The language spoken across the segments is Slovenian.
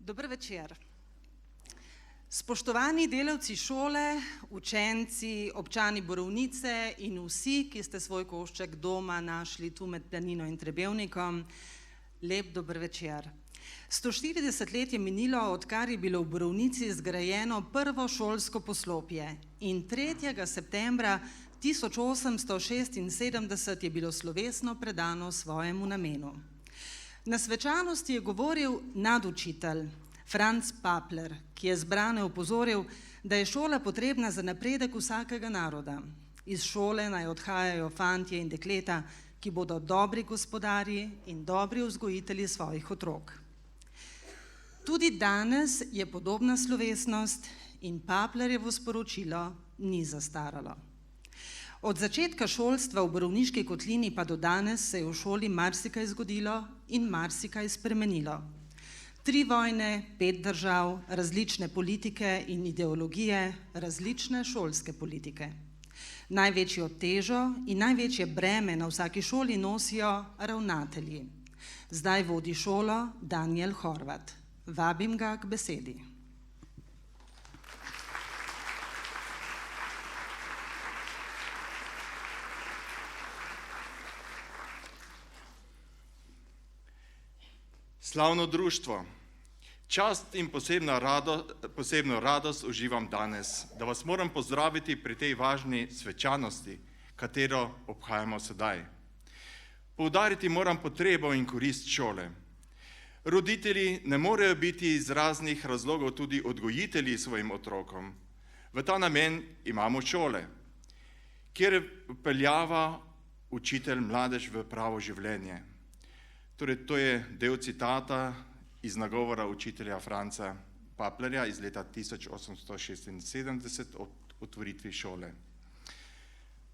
Dober večer. Spoštovani delavci šole, učenci, občani Borovnice in vsi, ki ste svoj košček doma našli tu med Planino in Trebevnikom, lep dober večer. 140 let je minilo, odkar je bilo v Borovnici zgrajeno prvo šolsko poslopje in 3. septembra 1876 je bilo slovesno predano svojemu namenu. Na svečanosti je govoril nadučitelj Franc Papler, ki je zbrane opozoril, da je šola potrebna za napredek vsakega naroda. Iz šole naj odhajajo fantje in dekleta, ki bodo dobri gospodarji in dobri vzgojitelji svojih otrok. Tudi danes je podobna slovesnost in Paplerjevo sporočilo ni zastaralo. Od začetka šolstva v Borovniški kotlini pa do danes se je v šoli marsikaj zgodilo in marsikaj spremenilo. 3 vojne, 5 držav, različne politike in ideologije, različne šolske politike. Največjo težo in največje breme na vsaki šoli nosijo ravnatelji. Zdaj vodi šolo Danijel Horvat. Vabim ga k besedi. Slavno društvo, čast in posebno radost uživam danes, da vas moram pozdraviti pri tej važni svečanosti, katero obhajamo sedaj. Poudariti moram potrebo in korist šole. Roditelji ne morejo biti iz raznih razlogov tudi odgojitelji svojim otrokom. V ta namen imamo šole, kjer peljava učitelj mladež v pravo življenje. Torej, to je del citata iz nagovora učitelja Franca Paplerja iz leta 1876 o otvoritvi šole.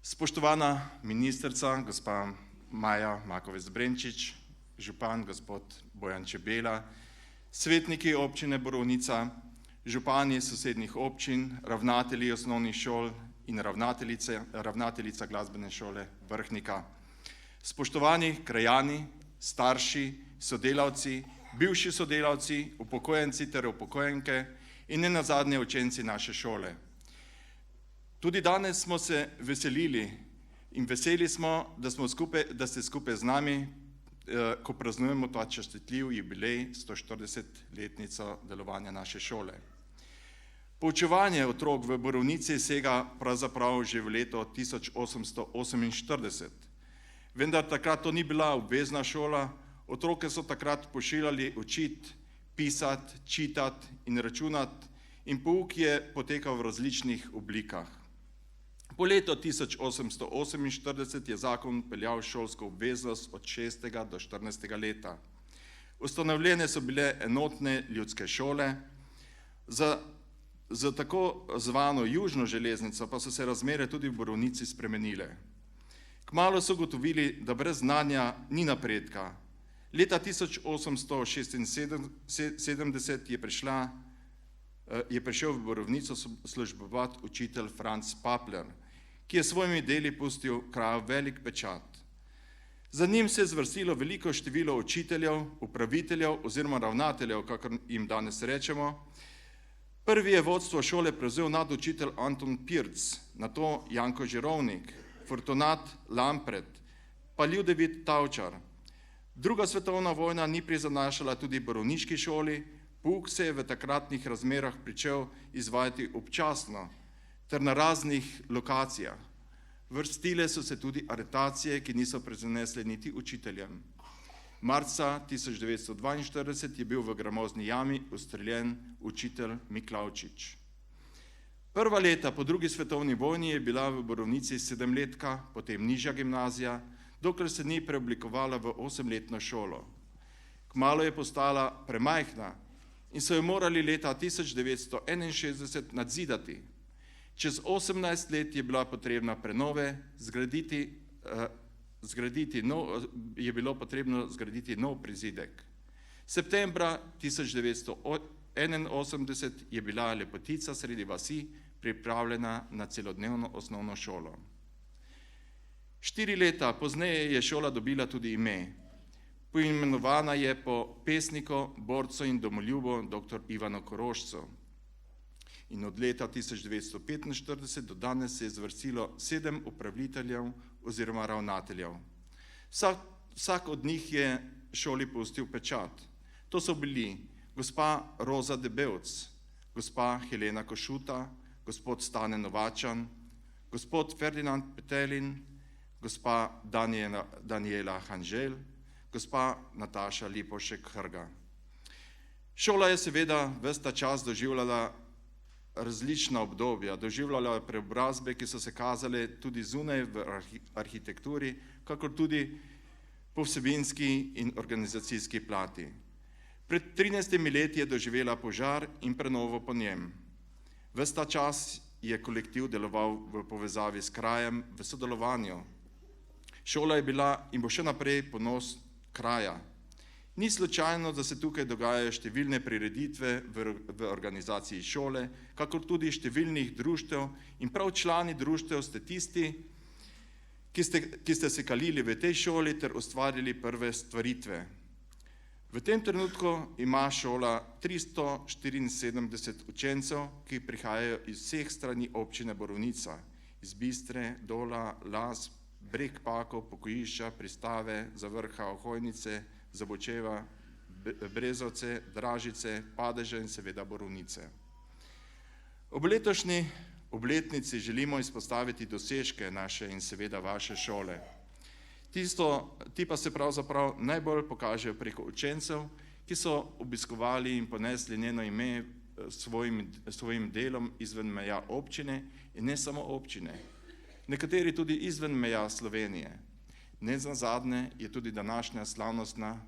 Spoštovana ministrica, gospa Maja Makovec Brenčič, župan gospod Bojan Čebela, svetniki občine Borovnica, župani sosednjih občin, ravnatelji osnovnih šol in ravnateljica glasbene šole Vrhnika. Spoštovani krajani, starši, sodelavci, bivši sodelavci, upokojenci ter upokojenke in nenazadnje učenci naše šole. Tudi danes smo se veselili in veseli smo, da ste skupaj z nami, ko praznujemo ta častitljiv jubilej 140-letnico delovanja naše šole. Poučevanje otrok v Borovnici sega pravzaprav že v leto 1848. Vendar takrat to ni bila obvezna šola, otroke so takrat pošiljali učiti, pisati, čitati in računati in pouk je potekal v različnih oblikah. Po letu 1848 je zakon peljal šolsko obveznost od 6. do 14. leta. Ustanovljene so bile enotne ljudske šole, za tako zvano južno železnico pa so se razmere tudi v Borovnici spremenile. Kmalu so ugotovili, da brez znanja ni napredka. Leta 1876 je prišel v Borovnico službovati učitelj Franc Papler, ki je s svojimi deli pustil kraju velik pečat. Za njim se je zvrstilo veliko število učiteljev, upraviteljev oziroma ravnateljev, kakor jim danes rečemo. Prvi je vodstvo šole prevzel nadučitelj Anton Pirc, nato Janko Žirovnik, Fortunat Lampret, pa Ljudevit Tavčar. Druga svetovna vojna ni prizanašala tudi Borovniški šoli, pouk se je v takratnih razmerah pričel izvajati občasno ter na raznih lokacijah. Vrstile so se tudi aretacije, ki niso prizanesle niti učiteljem. Marca 1942 je bil v gramozni jami ustreljen učitelj Miklavčič. Prva leta po drugi svetovni vojni je bila v Borovnici 7-letka, potem nižja gimnazija, dokler se ni preoblikovala v 8-letno šolo. Kmalu je postala premajhna in so jo morali leta 1961 nadzidati. Čez 18 let je bila potrebna prenove, je bilo potrebno zgraditi nov prizidek. Septembra 1981 je bila lepotica sredi vasi pripravljena na celodnevno osnovno šolo. 4 leta pozneje je šola dobila tudi ime. Poimenovana je po pesniku, borcu in domoljubu dr. Ivanu Korošcu. In od leta 1945 do danes se je zvrstilo 7 upraviteljev oziroma ravnateljev. Vsak od njih je šoli pustil pečat. To so bili gospa Roza Debevc, gospa Helena Košuta, gospod Stane Novačan, gospod Ferdinand Petelin, gospa Daniela Hanžel, gospa Nataša Lipovšek-Hrga. Šola je seveda ves ta čas doživljala različna obdobja, doživljala preobrazbe, ki so se kazale tudi zunaj v arhitekturi, kakor tudi po vsebinski in organizacijski plati. Pred 13 leti je doživela požar in prenovo po njem. Ves ta čas je kolektiv deloval v povezavi s krajem, v sodelovanju. Šola je bila in bo še naprej ponos kraja. Ni slučajno, da se tukaj dogajajo številne prireditve v organizaciji šole, kakor tudi številnih društev in prav člani društev ste tisti, ki ste se kalili v tej šoli ter ustvarili prve stvaritve. V tem trenutku ima šola 374 učencev, ki prihajajo iz vseh strani občine Borovnica, iz Bistre, Dola, Las, Breg Pakov, Pokojišča, Pristave, Zavrha, Ohojnice, Zabočeva, Brezovce, Dražice, Padeže in seveda Borovnice. Ob letošnji obletnici želimo izpostaviti dosežke naše in seveda vaše šole. Ti pa se pravzaprav najbolj pokažejo preko učencev, ki so obiskovali in ponesli njeno ime svojim delom izven meja občine in ne samo občine, nekateri tudi izven meja Slovenije. Nenazadnje je tudi današnja slavnostna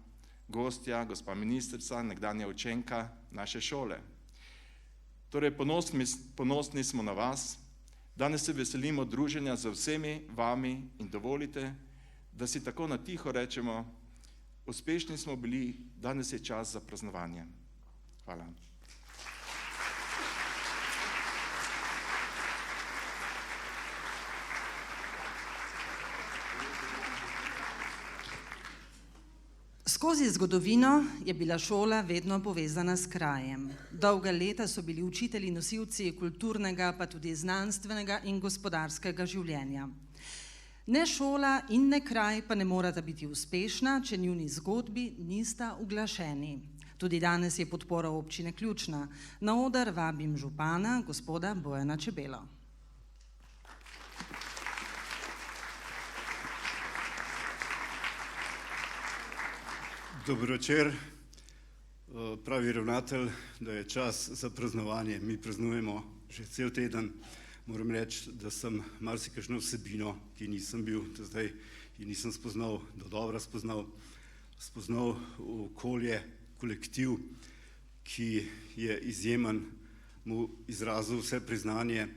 gostja, gospa ministrica, nekdanja učenka naše šole. Torej, ponosni smo na vas, danes se veselimo druženja z vsemi vami in dovolite, da si tako na tiho rečemo, uspešni smo bili, danes je čas za praznovanje. Hvala. Skozi zgodovino je bila šola vedno povezana s krajem. Dolga leta so bili učitelji nosilci kulturnega, pa tudi znanstvenega in gospodarskega življenja. Ne šola in ne kraj pa ne morata biti uspešna, če njuni zgodbi nista uglašeni. Tudi danes je podpora občine ključna. Na oder vabim župana, gospoda Bojana Čebelo. Dobro večer, pravi ravnatelj, da je čas za praznovanje. Mi praznujemo že cel teden. Moram reči, da sem marsikakšno vsebino, ki nisem bil do zdaj in nisem spoznal, dodobra spoznal okolje, kolektiv, ki je izjemen, mu izrazil vse priznanje,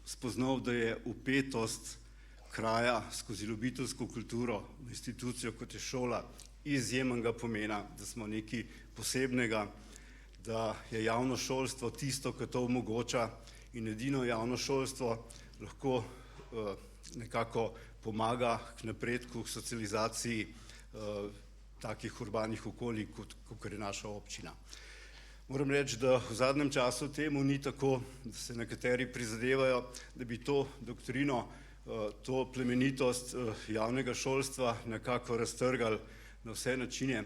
spoznal, da je vpetost kraja skozi ljubiteljsko kulturo v institucijo, kot je šola, izjemnega pomena, da smo nekaj posebnega, da je javno šolstvo tisto, ki to omogoča in edino javno šolstvo lahko nekako pomaga k napredku, k socializaciji takih urbanih okolij, kot je naša občina. Moram reči, da v zadnjem času temu ni tako, da se nekateri prizadevajo, da bi to doktrino, to plemenitost javnega šolstva nekako raztrgali na vse načine,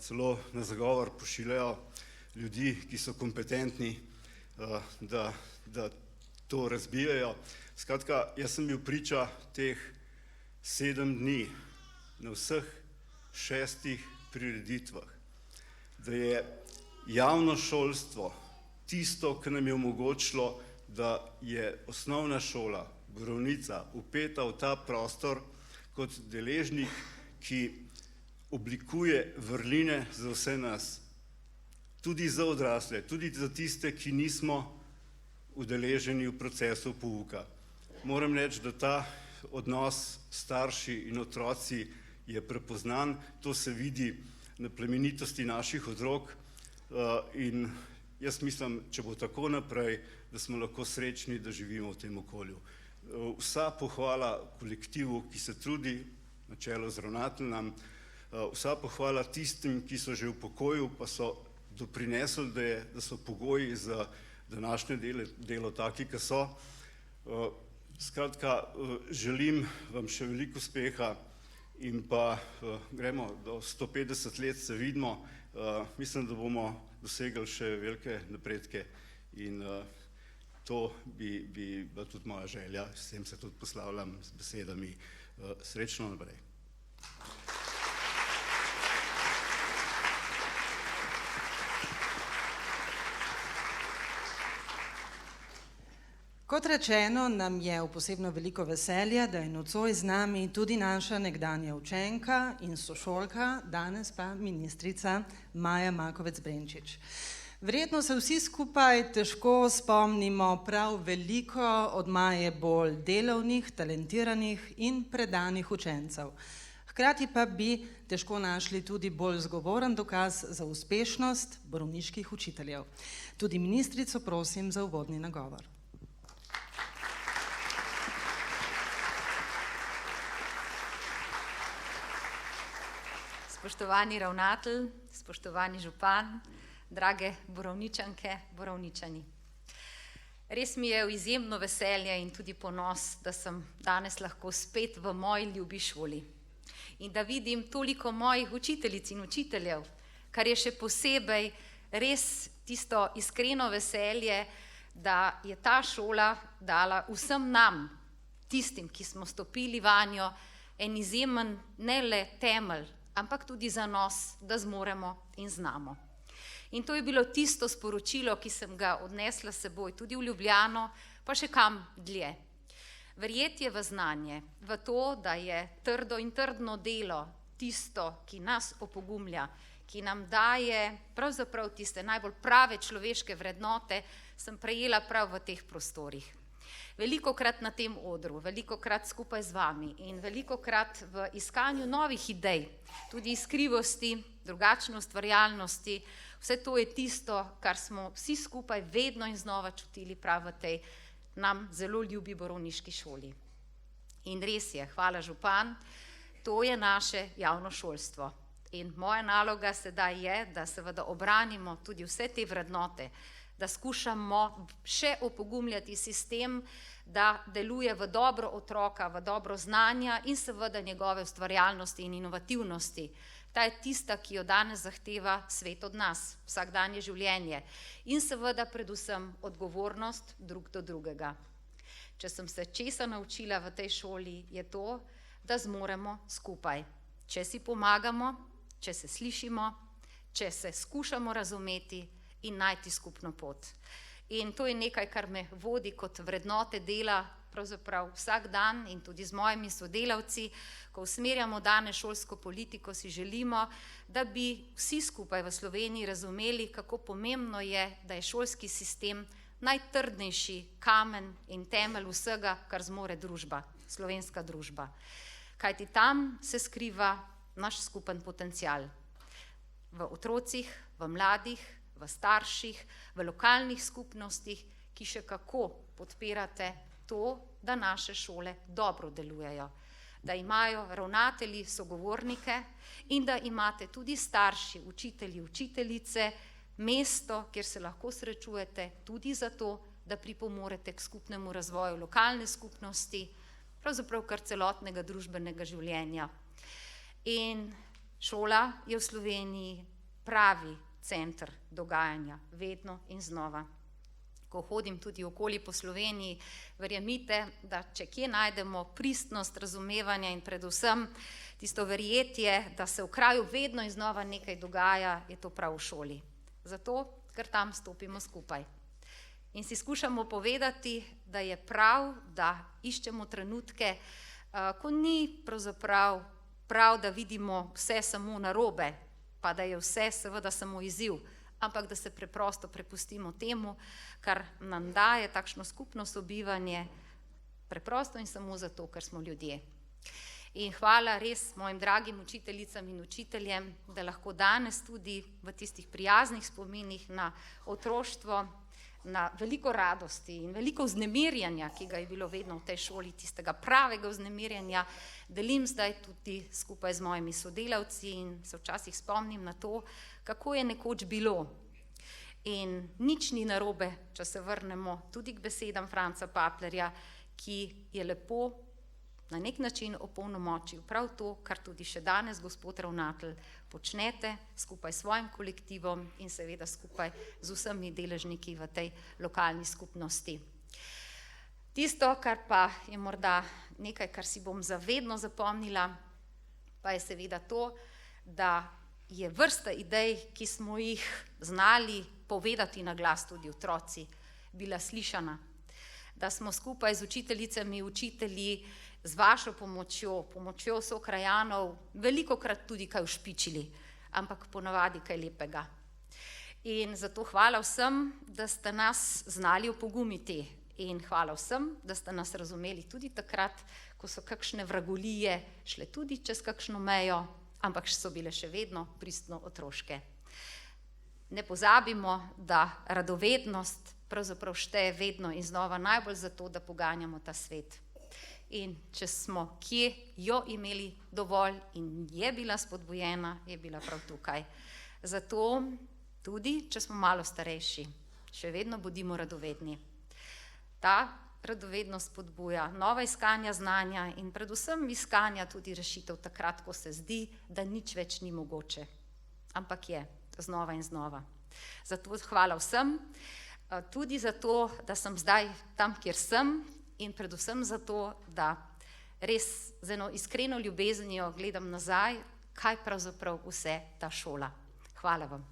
celo na zagovor pošiljajo ljudi, ki so kompetentni, da to razbijajo. Skratka, jaz sem bil priča teh 7 dni na vseh 6 prireditvah, da je javno šolstvo tisto, ki nam je omogočilo, da je osnovna šola Borovnica vpeta v ta prostor kot deležnik, ki oblikuje vrline za vse nas, tudi za odrasle, tudi za tiste, ki nismo udeleženi v procesu pouka. Moram reči, da ta odnos starši in otroci je prepoznan, to se vidi na plemenitosti naših otrok in jaz mislim, če bo tako naprej, da smo lahko srečni, da živimo v tem okolju. Vsa pohvala kolektivu, ki se trudi, na čelu z ravnateljem, Vsa pohvala tistim, ki so že v pokoju, pa so doprinesli, da so pogoji za današnje delo taki, ki so. Skratka, želim vam še veliko uspeha in pa gremo do 150 let, se vidimo. Mislim, da bomo dosegli še velike napredke in to bi bila tudi moja želja, s tem se tudi poslavljam z besedami srečno naprej. Kot rečeno, nam je v posebno veliko veselje, da je nocoj z nami tudi naša nekdanja učenka in sošolka, danes pa ministrica Maja Makovec Brenčič. Verjetno se vsi skupaj težko spomnimo prav veliko od Maje bolj delovnih, talentiranih in predanih učencev. Hkrati pa bi težko našli tudi bolj zgovoren dokaz za uspešnost borovniških učiteljev. Tudi ministrico prosim za uvodni nagovor. Spoštovani ravnatelj, spoštovani župan, drage borovničanke, borovničani. Res mi je v izjemno veselje in tudi ponos, da sem danes lahko spet v moji ljubi šoli in da vidim toliko mojih učiteljic in učiteljev, kar je še posebej res tisto iskreno veselje, da je ta šola dala vsem nam, tistim, ki smo stopili vanjo, en izjemen ne le temelj, ampak tudi zanos, da zmoremo in znamo. In to je bilo tisto sporočilo, ki sem ga odnesla s seboj tudi v Ljubljano, pa še kam dlje. Verjetje v znanje, v to, da je trdo in trdno delo tisto, ki nas opogumlja, ki nam daje pravzaprav tiste najbolj prave človeške vrednote, sem prejela prav v teh prostorih. Velikokrat na tem odru, velikokrat skupaj z vami in velikokrat v iskanju novih idej, tudi iskrivosti, drugačne ustvarjalnosti, vse to je tisto, kar smo vsi skupaj vedno in znova čutili prav v tej nam zelo ljubi borovniški šoli. In res je, hvala župan, to je naše javno šolstvo. In moja naloga sedaj je, da seveda obranimo tudi vse te vrednote, da skušamo še opogumljati sistem, da deluje v dobro otroka, v dobro znanja in seveda njegove ustvarjalnosti in inovativnosti. Ta je tista, ki jo danes zahteva svet od nas, vsakdanje življenje in seveda predvsem odgovornost drug do drugega. Če sem se česa naučila v tej šoli, je to, da zmoremo skupaj. Če si pomagamo, če se slišimo, če se skušamo razumeti in najti skupno pot. In to je nekaj, kar me vodi kot vrednote dela pravzaprav vsak dan in tudi z mojimi sodelavci. Ko usmerjamo danes šolsko politiko, si želimo, da bi vsi skupaj v Sloveniji razumeli, kako pomembno je, da je šolski sistem najtrdnejši kamen in temelj vsega, kar zmore družba, slovenska družba. Kajti tam se skriva naš skupen potencial. V otrocih, v mladih, v starših, v lokalnih skupnostih, ki še kako podpirate to, da naše šole dobro delujejo, da imajo ravnatelji sogovornike in da imate tudi starši, učitelji, učiteljice, mesto, kjer se lahko srečujete tudi zato, da pripomorete k skupnemu razvoju lokalne skupnosti, pravzaprav kar celotnega družbenega življenja. In šola je v Sloveniji pravi center dogajanja, vedno in znova. Ko hodim tudi okoli po Sloveniji, verjemite, da če kje najdemo pristnost razumevanja in predvsem tisto verjetje, da se v kraju vedno in znova nekaj dogaja, je to prav v šoli. Zato, ker tam stopimo skupaj. In si skušamo povedati, da je prav, da iščemo trenutke, ko ni pravzaprav prav, da vidimo vse samo narobe, pa da je vse seveda samo izziv, ampak da se preprosto prepustimo temu, kar nam daje takšno skupno sobivanje, preprosto in samo zato, ker smo ljudje. In hvala res mojim dragim učiteljicam in učiteljem, da lahko danes tudi v tistih prijaznih spominih na otroštvo na veliko radosti in veliko vznemirjanja, ki ga je bilo vedno v tej šoli, tistega pravega vznemirjanja, delim zdaj tudi skupaj z mojimi sodelavci in se včasih spomnim na to, kako je nekoč bilo. In nič ni narobe, če se vrnemo tudi k besedam Franca Paplerja, ki je lepo na nek način opolnomočil prav to, kar tudi še danes, gospod ravnatelj, počnete skupaj s svojim kolektivom in seveda skupaj z vsemi deležniki v tej lokalni skupnosti. Tisto, kar pa je morda nekaj, kar si bom zavedno zapomnila, pa je seveda to, da je vrsta idej, ki smo jih znali povedati na glas tudi otroci, bila slišana. Da smo skupaj z učiteljicami, učitelji, z vašo pomočjo sokrajanov, velikokrat tudi kaj ušpičili, ampak ponavadi kaj lepega. In zato hvala vsem, da ste nas znali opogumiti in hvala vsem, da ste nas razumeli tudi takrat, ko so kakšne vragolije šle tudi čez kakšno mejo, ampak so bile še vedno pristno otroške. Ne pozabimo, da radovednost pravzaprav šteje vedno in znova najbolj zato, da poganjamo ta svet. In če smo kje jo imeli dovolj in je bila spodbujena, je bila prav tukaj. Zato tudi, če smo malo starejši, še vedno bodimo radovedni. Ta radovednost spodbuja nova iskanja znanja in predvsem iskanja tudi rešitev takrat, ko se zdi, da nič več ni mogoče. Ampak je, znova in znova. Zato hvala vsem, tudi zato, da sem zdaj tam, kjer sem, in predvsem zato, da res z eno iskreno ljubeznijo gledam nazaj, kaj pravzaprav vse ta šola. Hvala vam.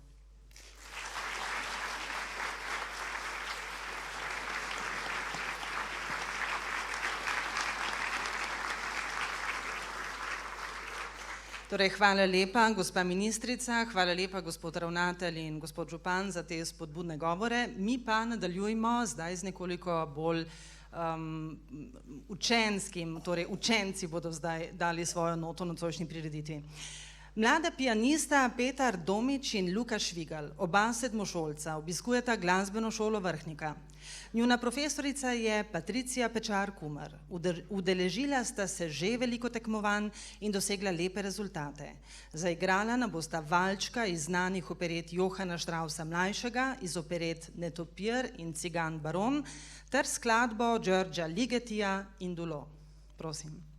Torej, hvala lepa, gospa ministrica, hvala lepa, gospod ravnatelj in gospod župan za te spodbudne govore. Mi pa nadaljujemo zdaj z nekoliko bolj učenskim, torej učenci bodo zdaj dali svojo noto na nocojšnji prireditvi. Mlada pianista Petar Domič in Luka Švigal, oba sedmošolca, obiskujeta glasbeno šolo Vrhnika. Njuna profesorica je Patricija Pečar-Kumar. Udeležila sta se že veliko tekmovanj in dosegla lepe rezultate. Zaigrala nam bosta valčka iz znanih operet Johana Štrausa mlajšega, iz operet Netopir in Cigan baron, ter skladbo Đorđa Ligetija in Dulo. Prosim.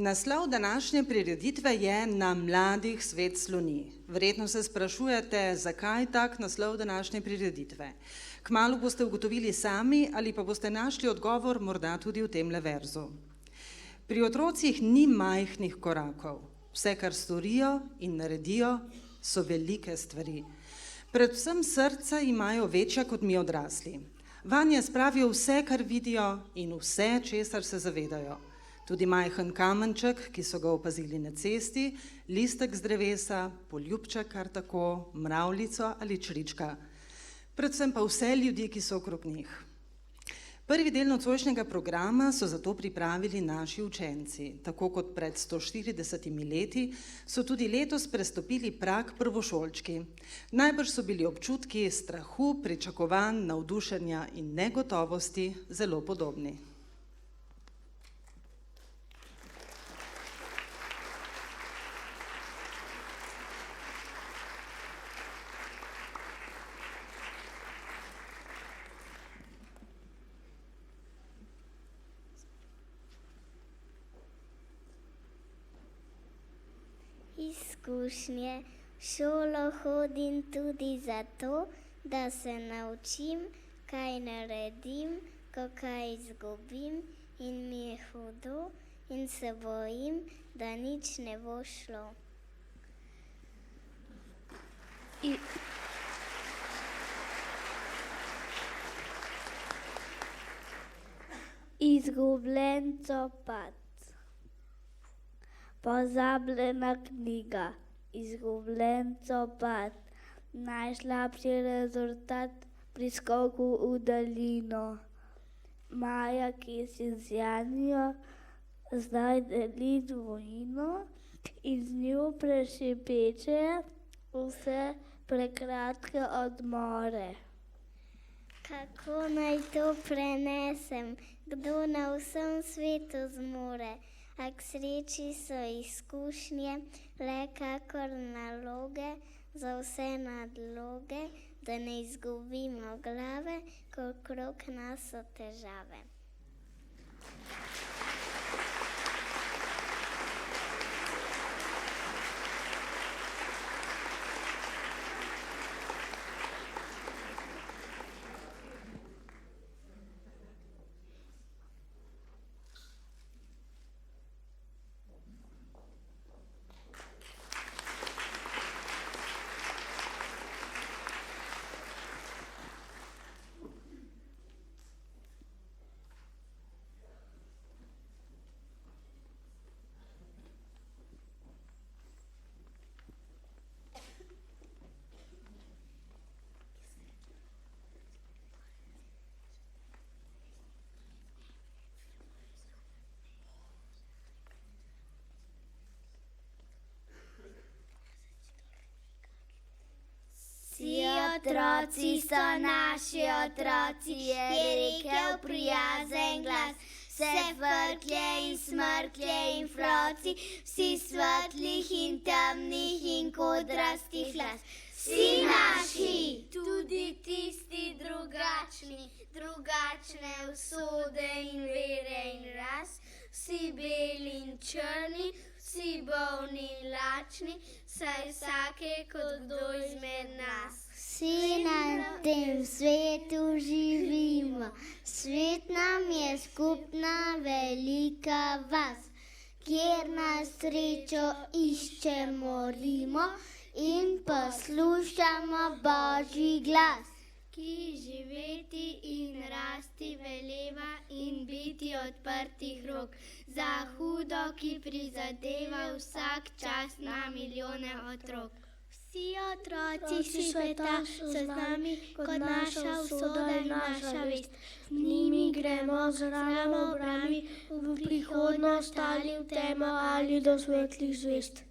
Naslov današnje prireditve je Na mladih svet sloni. Verjetno se sprašujete, zakaj tak naslov današnje prireditve. Kmalu boste ugotovili sami ali pa boste našli odgovor morda tudi v temle verzu. Pri otrocih ni majhnih korakov. Vse, kar storijo in naredijo, so velike stvari. Predvsem srca imajo večja kot mi odrasli. Vanje spravijo vse, kar vidijo in vse, česar se zavedajo. Tudi majhen kamenček, ki so ga opazili na cesti, listek z drevesa, poljubček kar tako, mravljico ali črička. Predvsem pa vse ljudi, ki so okrog njih. Prvi del nocojšnjega programa so zato pripravili naši učenci. Tako kot pred 140 leti so tudi letos prestopili prag prvošolčki. Najbrž so bili občutki strahu, pričakovanj, navdušenja in negotovosti zelo podobni. Izkušnje. V šolo hodim tudi zato, da se naučim, kaj naredim, ko kaj izgubim in mi je hudo in se bojim, da nič ne bo šlo. Izgubljen copat. Pozabljena knjiga, izgubljen copat, najslabši rezultat pri skoku v daljino. Maja, ki si z Janijo zdaj deli dvojino in z njo prešipeče vse prekratke odmore. Kako naj to prenesem, kdo na vsem svetu zmore? A k sreči so izkušnje le kakor naloge za vse nadloge, da ne izgubimo glave, ko okrog nas so težave. Vsi otroci so naši otroci, je rekel prijazen glas. Vse frklje in smrklje in froci, vsi svetlih in temnih in kodrastih las. Vsi naši, tudi tisti drugačni, drugačne usode in vere in ras. Vsi beli in črni, vsi bolni in lačni, saj vsake kot kdo izmed nas. Vsi na tem svetu živimo, svet nam je skupna velika vas, kjer na srečo iščemo rimo in poslušamo Božji glas. Ki živeti in rasti veleva in biti odprtih rok, za hudo, ki prizadeva vsak čas na milijone otrok. Vsi otroci sveta so z nami, kot naša usoda in naša vest. Z njimi gremo z ramo v rami, v prihodnost ali v temo ali do svetlih zvest.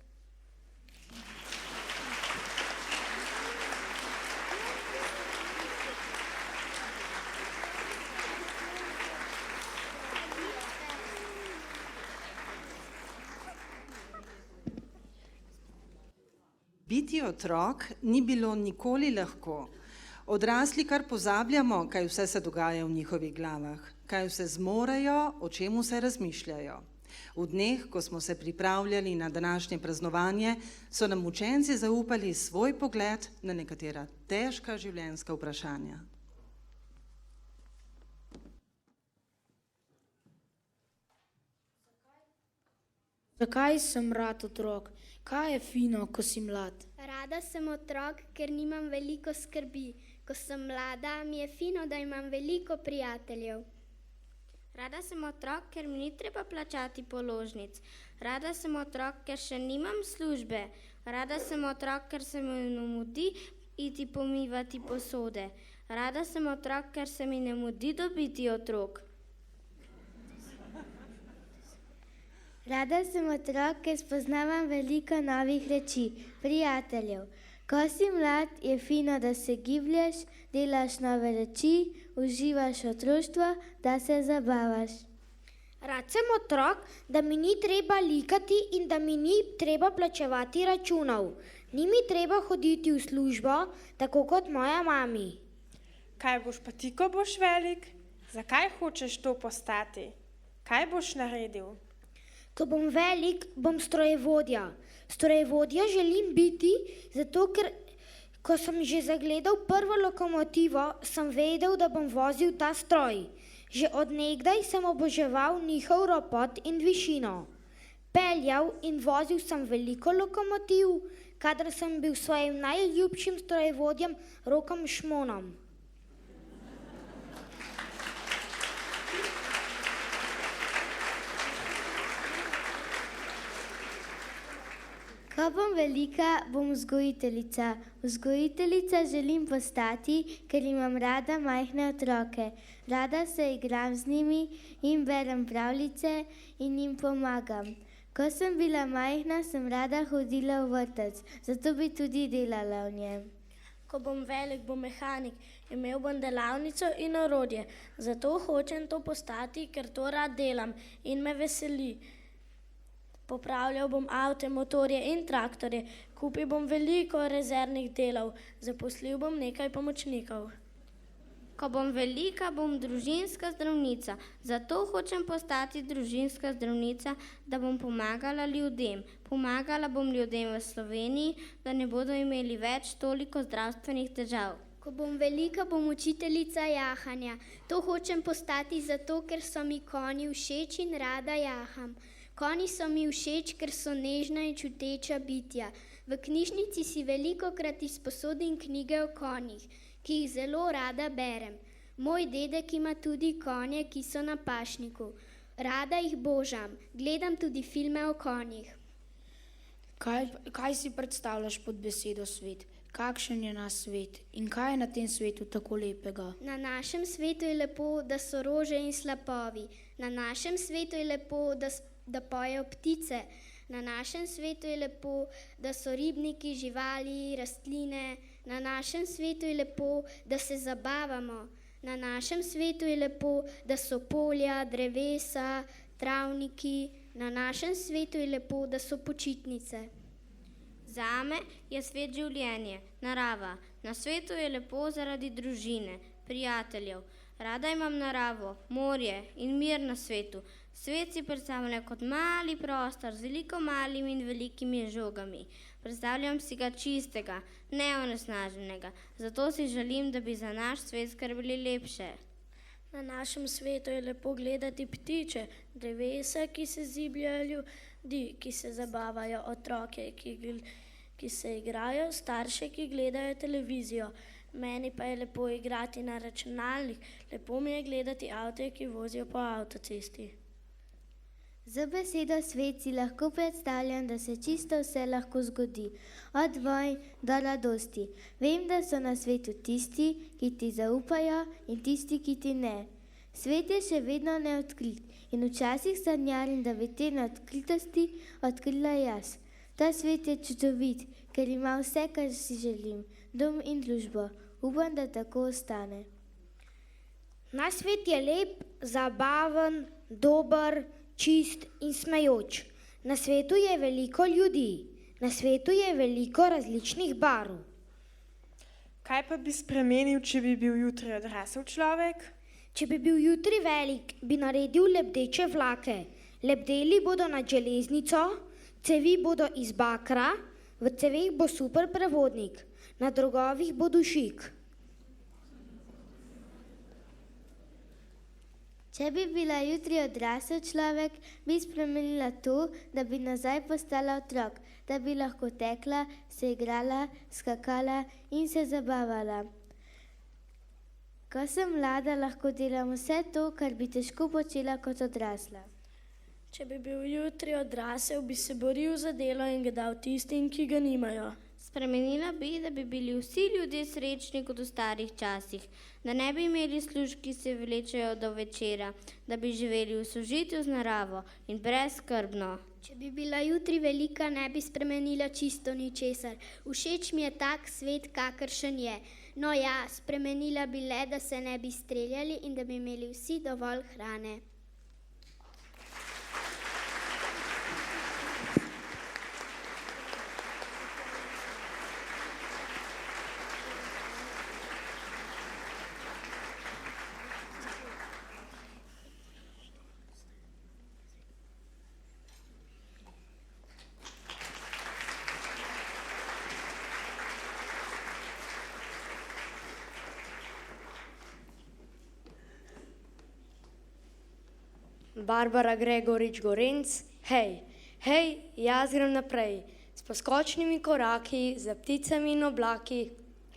Biti otrok ni bilo nikoli lahko. Odrasli kar pozabljamo, kaj vse se dogaja v njihovih glavah, kaj vse zmorejo, o čemu se razmišljajo. V dneh, ko smo se pripravljali na današnje praznovanje, so nam učenci zaupali svoj pogled na nekatera težka življenjska vprašanja. Zakaj sem rad otrok? Kaj je fino, ko si mlad? Rada sem otrok, ker nimam veliko skrbi. Ko sem mlada, mi je fino, da imam veliko prijateljev. Rada sem otrok, ker mi ni treba plačati položnic. Rada sem otrok, ker še nimam službe. Rada sem otrok, ker se mi ne mudi iti pomivati posode. Rada sem otrok, ker se mi ne mudi dobiti otrok. Rada sem otrok, ker spoznavam veliko novih reči, prijateljev. Ko si mlad, je fino, da se giblješ, delaš nove reči, uživaš otroštvo, da se zabavaš. Rad sem otrok, da mi ni treba likati in da mi ni treba plačevati računov. Ni mi treba hoditi v službo, tako kot moja mami. Kaj boš pa ti, ko boš velik? Zakaj hočeš to postati? Kaj boš naredil? Ko bom velik, bom strojevodja. Strojevodja želim biti, zato ker, ko sem že zagledal prvo lokomotivo, sem vedel, da bom vozil ta stroj. Že od nekdaj sem oboževal njihov ropot in višino. Peljal in vozil sem veliko lokomotiv, kadar sem bil svojim najljubšim strojevodjem Rokom Šmonom. Ko bom velika, bom vzgojiteljica. Vzgojiteljica želim postati, ker imam rada majhne otroke. Rada se igram z njimi in berem pravljice in jim pomagam. Ko sem bila majhna, sem rada hodila v vrtec, zato bi tudi delala v njem. Ko bom velik, bom mehanik, imel bom delavnico in orodje. Zato hočem to postati, ker to rad delam in me veseli. Popravljal bom avte, motorje in traktorje, kupil bom veliko rezervnih delov, zaposlil bom nekaj pomočnikov. Ko bom velika, bom družinska zdravnica. Zato hočem postati družinska zdravnica, da bom pomagala ljudem. Pomagala bom ljudem v Sloveniji, da ne bodo imeli več toliko zdravstvenih težav. Ko bom velika, bom učiteljica jahanja. To hočem postati zato, ker so mi konji všeč in rada jaham. Konji so mi všeč, ker so nežna in čuteča bitja. V knjižnici si velikokrat izposodim knjige o konjih, ki jih zelo rada berem. Moj dedek ima tudi konje, ki so na pašniku. Rada jih božam, gledam tudi filme o konjih. Kaj si predstavljaš pod besedo svet? Kakšen je naš svet in kaj je na tem svetu tako lepega? Na našem svetu je lepo, da so rože in slapovi. Na našem svetu je lepo, da pojejo ptice. Na našem svetu je lepo, da so ribniki, živali, rastline. Na našem svetu je lepo, da se zabavamo. Na našem svetu je lepo, da so polja, drevesa, travniki. Na našem svetu je lepo, da so počitnice. Zame je svet življenje, narava. Na svetu je lepo zaradi družine, prijateljev. Rada imam naravo, morje in mir na svetu. Svet si predstavljam kot mali prostor z veliko malimi in velikimi žogami. Predstavljam si ga čistega, neonesnaženega. Zato si želim, da bi za naš svet skrbeli lepše. Na našem svetu je lepo gledati ptiče, drevesa, ki se zibljajo, ljudi, ki se zabavajo, otroke, ki se igrajo, starše, ki gledajo televizijo. Meni pa je lepo igrati na računalnik, lepo mi je gledati avte, ki vozijo po avtocesti. Z besedo svet si lahko predstavljam, da se čisto vse lahko zgodi, od vojn do radosti. Vem, da so na svetu tisti, ki ti zaupajo in tisti, ki ti ne. Svet je še vedno neodkrit in včasih sanjarim, da bi te neodkritosti odkrila jaz. Ta svet je čudovit, ker ima vse, kar si želim, dom in družbo. Upam, da tako ostane. Naš svet je lep, zabaven, dober, čist in smejoč. Na svetu je veliko ljudi. Na svetu je veliko različnih barv. Kaj pa bi spremenil, če bi bil jutri odrasel človek? Če bi bil jutri velik, bi naredil lebdeče vlake Lebdeli bodo nad železnico, cevi bodo iz bakra, v ceveh bo super prevodnik, na drogovih bo dušik. Če bi bila jutri odrasel človek, bi spremenila to, da bi nazaj postala otrok, da bi lahko tekla, se igrala, skakala in se zabavala. Ko sem mlada, lahko delam vse to, kar bi težko počela kot odrasla. Če bi bil jutri odrasel, bi se boril za delo in ga dal tistim, ki ga nimajo. Spremenila bi, da bi bili vsi ljudje srečni kot v starih časih, da ne bi imeli služb, ki se vlečejo do večera, da bi živeli v sožitju z naravo in brezskrbno. Če bi bila jutri velika, ne bi spremenila čisto ničesar. Všeč mi je tak svet, kakršen je. No ja, spremenila bi le, da se ne bi streljali in da bi imeli vsi dovolj hrane. Barbara Gregorič Gorenc, hej, jaz grem naprej, s poskočnimi koraki, za pticami in oblaki,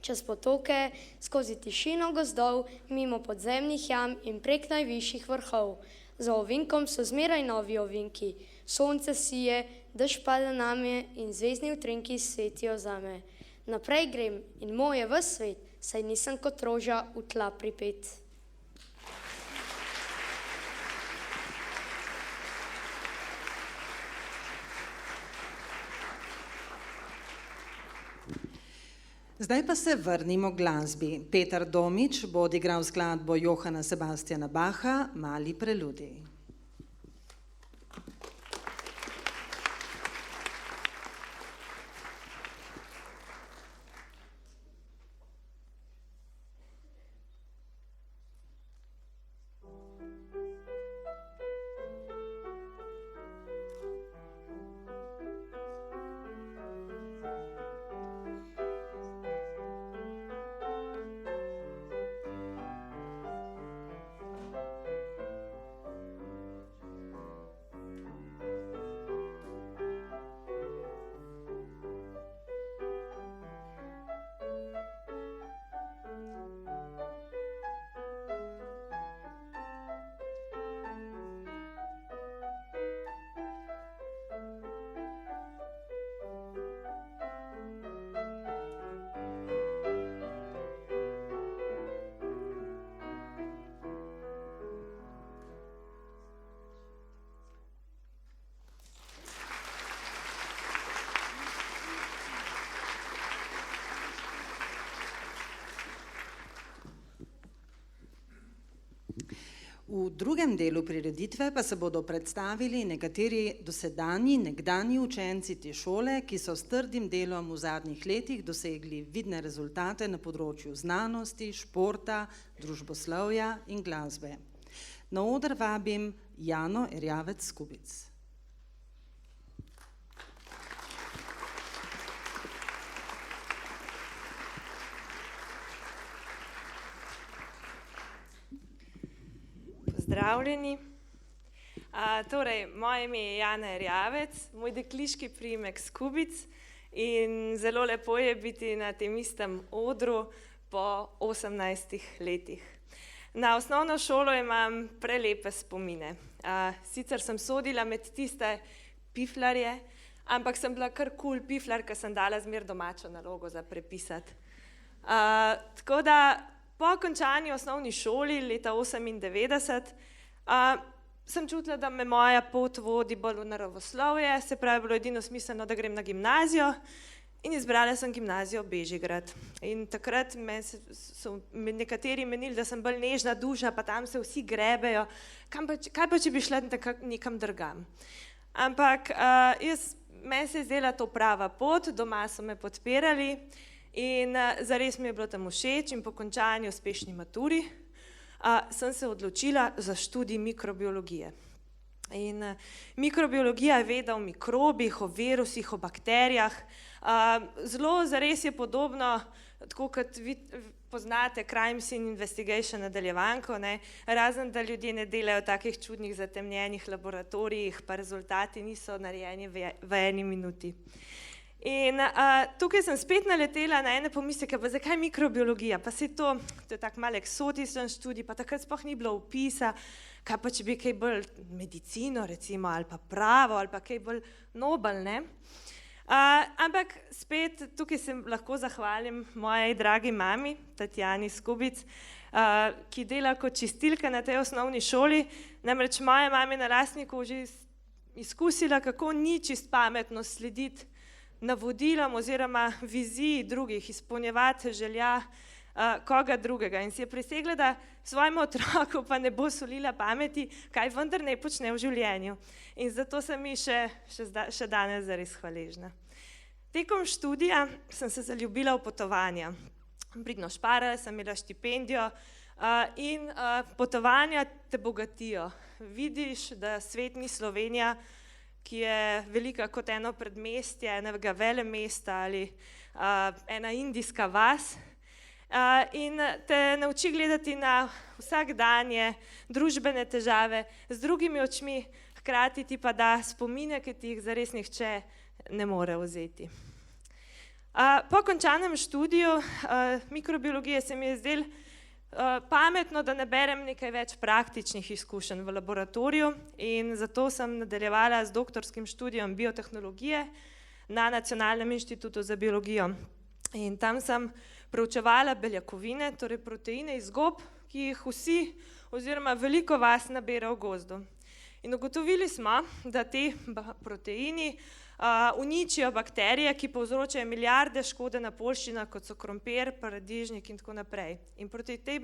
čez potoke, skozi tišino gozdov, mimo podzemnih jam in prek najvišjih vrhov. Za ovinkom so zmeraj novi ovinki, sonce sije, dež pada name in zvezdni utrinki svetijo zame. Naprej grem in moj je ves svet, saj nisem kot roža v tla pripet. Zdaj pa se vrnimo k glasbi. Petar Domič bo odigral skladbo Johana Sebastiana Bacha, Mali preludij. V drugem delu prireditve pa se bodo predstavili nekateri dosedanji, nekdanji učenci te šole, ki so s trdim delom v zadnjih letih dosegli vidne rezultate na področju znanosti, športa, družboslovja in glasbe. Na oder vabim Jano Erjavec Skubic. Pozdravljeni. Torej, moje ime je Jana Erjavec, moj dekliški priimek Skubic in zelo lepo je biti na tem istem odru po 18 letih. Na osnovno šolo imam prelepe spomine. Sicer sem sodila med tiste piflarje, ampak sem bila kar kul piflar, ker sem dala zmer domačo nalogo za prepisati. Tako da po končani osnovni šoli leta 1998 sem čutila, da me moja pot vodi bolj v naravoslovje, se pravi, bilo edino smiselno, da grem na gimnazijo in izbrala sem gimnazijo Bežigrad. In takrat so nekateri menili, da sem bolj nežna duša, pa tam se vsi grebejo, kaj pa če bi šla nekam drugam. Ampak meni se je zdela to prava pot, doma so me podpirali, in zares mi je bilo tam všeč in po končani uspešni maturi sem se odločila za študij mikrobiologije. In mikrobiologija je veda o mikrobih, o virusih, o bakterijah. Zelo zares je podobno, tako kot vi poznate Crime Scene Investigation nadaljevanko, razen da ljudje ne delajo takih čudnih zatemnjenih laboratorijih, pa rezultati niso narejeni v 1 minuti. In tukaj sem spet naletela na ene pomisleke, pa zakaj mikrobiologija, pa se to je tak malo eksotičen študij, pa takrat sploh ni bilo opisa, kaj pa če bi kaj bolj medicino recimo, ali pa pravo, ali pa kaj bolj nobel, ne. Ampak spet tukaj se lahko zahvalim mojej dragi mami, Tatjani Skubic, ki dela kot čistilka na tej osnovni šoli, namreč moja mama je na lastni koži izkusila, kako ni čist pametno slediti navodilom oziroma viziji drugih, izpolnjevati želja koga drugega. In si je prisegla, da svojemu otroku pa ne bo solila pameti, kaj vendar ne počne v življenju. In zato sem mi še danes zares hvaležna. Tekom študija sem se zaljubila v potovanja. Pridno šparala, sem imela štipendijo in potovanja te bogatijo. Vidiš, da svet ni Slovenija, ki je velika kot eno predmestje, enega velemesta ali ena indijska vas. In te nauči gledati na vsakdanje družbene težave z drugimi očmi, hkrati ti pa da spomine, ki ti jih zares nihče ne more vzeti. Po končanem študiju mikrobiologije se mi je zdelo pametno, da naberem nekaj več praktičnih izkušenj v laboratoriju in zato sem nadaljevala z doktorskim študijom biotehnologije na Nacionalnem inštitutu za biologijo. In tam sem proučevala beljakovine, torej proteine iz gob, ki jih vsi oziroma veliko vas nabira v gozdu. In ugotovili smo, da te proteini uničijo bakterije, ki povzročajo milijarde škode na poljščinah, kot so krompir, paradižnik in tako naprej. In proti tej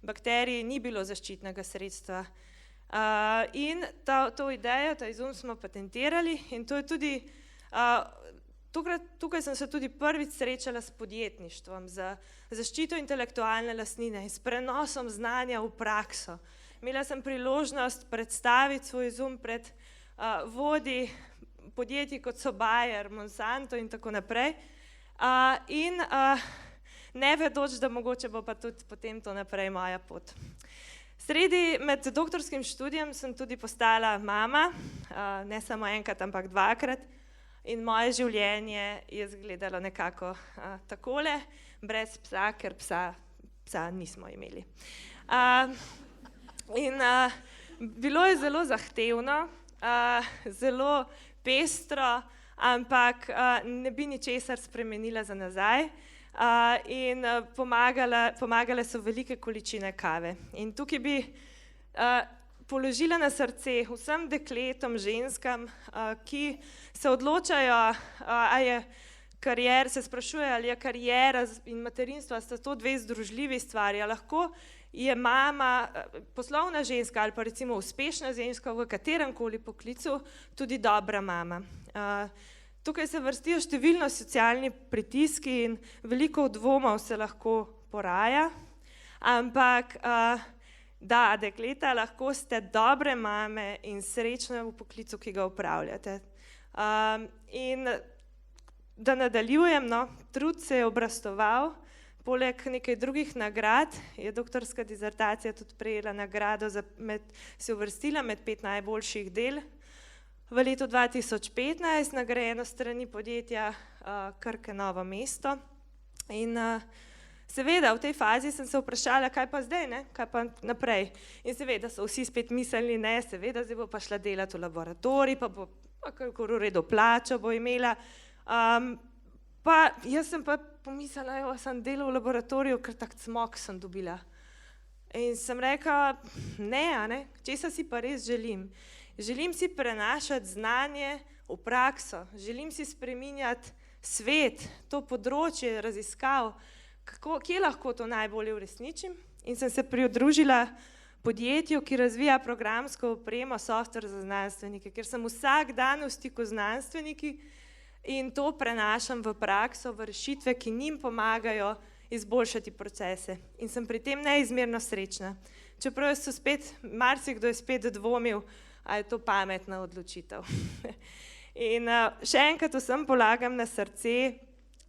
bakteriji ni bilo zaščitnega sredstva. In to idejo, ta izum smo patentirali in to je tudi, tukaj sem se tudi prvič srečala s podjetništvom, z zaščito intelektualne lastnine in s prenosom znanja v prakso. Imela sem priložnost predstaviti svoj izum pred vodji podjetij kot so Bayer, Monsanto in tako naprej. In ne vedoč, da mogoče bo pa tudi potem to naprej moja pot. Med doktorskim študijem sem tudi postala mama, ne samo enkrat, ampak 2-krat. In moje življenje je izgledalo nekako takole, brez psa, ker psa nismo imeli. In bilo je zelo zahtevno, zelo pestro, ampak ne bi ničesar spremenila za nazaj in pomagale so velike količine kave. In tukaj bi položila na srce vsem dekletom, ženskam, ki se odločajo, se sprašujejo, ali je kariera in materinstvo, sta to dve združljivi stvari, a lahko je mama, poslovna ženska ali pa recimo uspešna ženska v kateremkoli poklicu tudi dobra mama. Tukaj se vrstijo številno socialni pritiski in veliko dvomov se lahko poraja, ampak da, dekleta, lahko ste dobre mame in srečne v poklicu, ki ga opravljate. In da nadaljujem, trud se je obrastoval. Poleg nekaj drugih nagrad je doktorska dizertacija tudi prejela nagrado, se uvrstila med 5 najboljših del. V letu 2015 nagrajeno strani podjetja Krke Novo mesto. In seveda v tej fazi sem se vprašala, kaj pa zdaj, kaj pa naprej. In seveda so vsi spet mislili, seveda zdaj bo pa šla delati v laboratorij, pa bo kakor v redu plačo bo imela. Pa jaz sem pa pomislila, sem delal v laboratoriju, ker tak cmok sem dobila. In sem rekla, ne, česa si pa res želim. Želim si prenašati znanje v prakso, želim si spreminjati svet, to področje raziskav, kje lahko to najbolje uresničim. In sem se pridružila podjetju, ki razvija programsko opremo, software za znanstvenike, ker sem vsak dan v stiku z znanstveniki in to prenašam v prakso, v rešitve, ki njim pomagajo izboljšati procese. In sem pri tem neizmerno srečna. Čeprav marsikdo je spet dvomil, a je to pametna odločitev. In še enkrat vsem polagam na srce,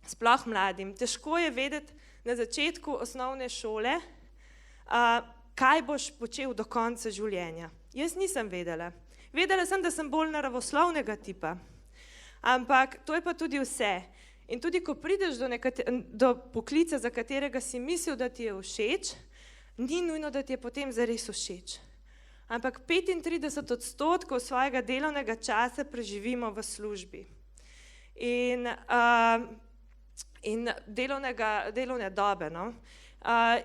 sploh mladim, težko je vedeti na začetku osnovne šole, kaj boš počel do konca življenja. Jaz nisem vedela. Vedela sem, da sem bolj naravoslovnega tipa, ampak to je pa tudi vse. In tudi, ko prideš do poklica, za katerega si mislil, da ti je všeč, ni nujno, da ti je potem zares všeč. Ampak 35% svojega delovnega časa preživimo v službi. In delovne dobe. No?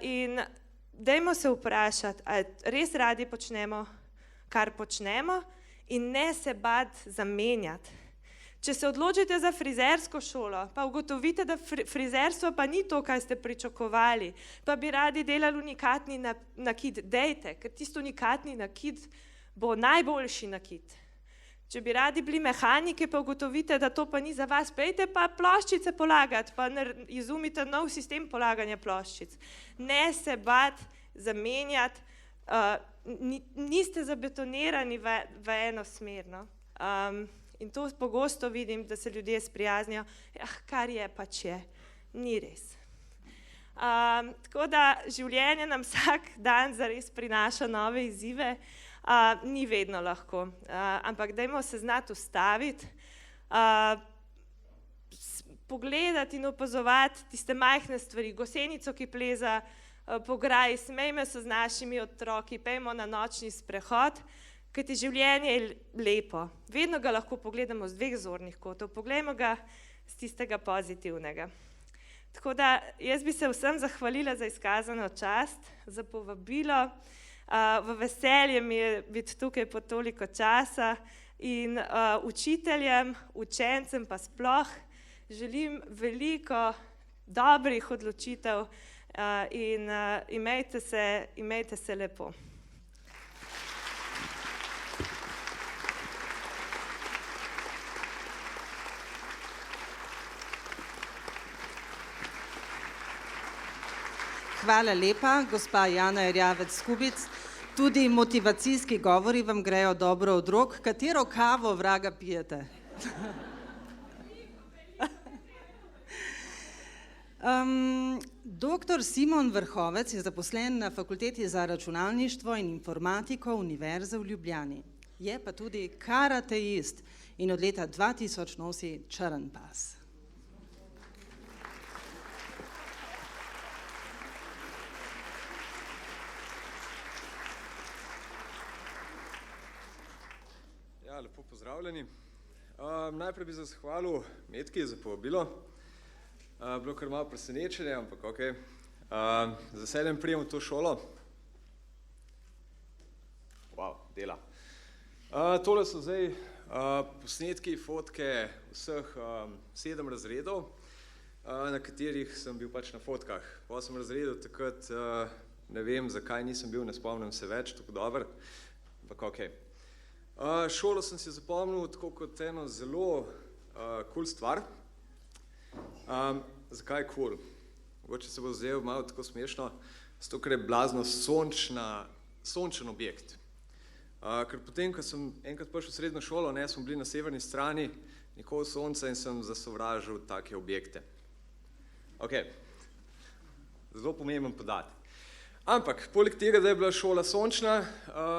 In dajmo se vprašati, ali res radi počnemo, kar počnemo, in ne se bati zamenjati. Če se odločite za frizersko šolo, pa ugotovite, da frizerstvo pa ni to, kaj ste pričakovali, pa bi radi delali unikatni nakit, dejte, ker tisto unikatni nakit bo najboljši nakit. Če bi radi bili mehaniki, pa ugotovite, da to pa ni za vas, pejte pa ploščice polagati, pa izumite nov sistem polaganja ploščic. Ne se bati zamenjati, niste zabetonirani v eno smer. No? In to pogosto vidim, da se ljudje sprijaznijo, kar je, pač je, ni res. Tako da življenje nam vsak dan zares prinaša nove izzive, ni vedno lahko, ampak dajmo se znati ustaviti, pogledati in opazovati tiste majhne stvari, gosenico, ki pleza po graji, smejme se z našimi otroki, pejmo na nočni sprehod, kajti življenje je lepo. Vedno ga lahko pogledamo z dveh zornih kotov, poglejmo ga z tistega pozitivnega. Tako da jaz bi se vsem zahvalila za izkazano čast, za povabilo, v veselje mi je biti tukaj po toliko časa in učiteljem, učencem pa sploh želim veliko dobrih odločitev in imejte se lepo. Hvala lepa, gospa Jana Erjavec Skubic. Tudi motivacijski govori vam grejo dobro od rok. Katero kavo vraga pijete? Doktor Simon Vrhovec je zaposlen na Fakulteti za računalništvo in informatiko Univerze v Ljubljani. Je pa tudi karateist in od leta 2000 nosi črn pas. Lepo pozdravljeni. Najprej bi se zahvalil Metki za povabilo. Bilo kar malo presenečenje, ampak ok. Z veseljem prijem v to šolo. Wow, dela. Tole so zdaj posnetki, fotke vseh 7 razredov, na katerih sem bil pač na fotkah. V 8. razredu takrat ne vem, zakaj nisem bil, ne spomnim se več, tako dober, ampak ok. Šolo sem si zapomnil tako kot eno zelo cool stvar. Zakaj cool? Mogoče se bo zdaj malo tako smešno, zato ker je blazno sončen objekt. Ker potem, ko sem enkrat prišel v srednjo šolo, smo bili na severni strani, nikoli sonca in sem zasovražil take objekte. Ok, zelo pomemben podatek. Ampak, poleg tega, da je bila šola sončna,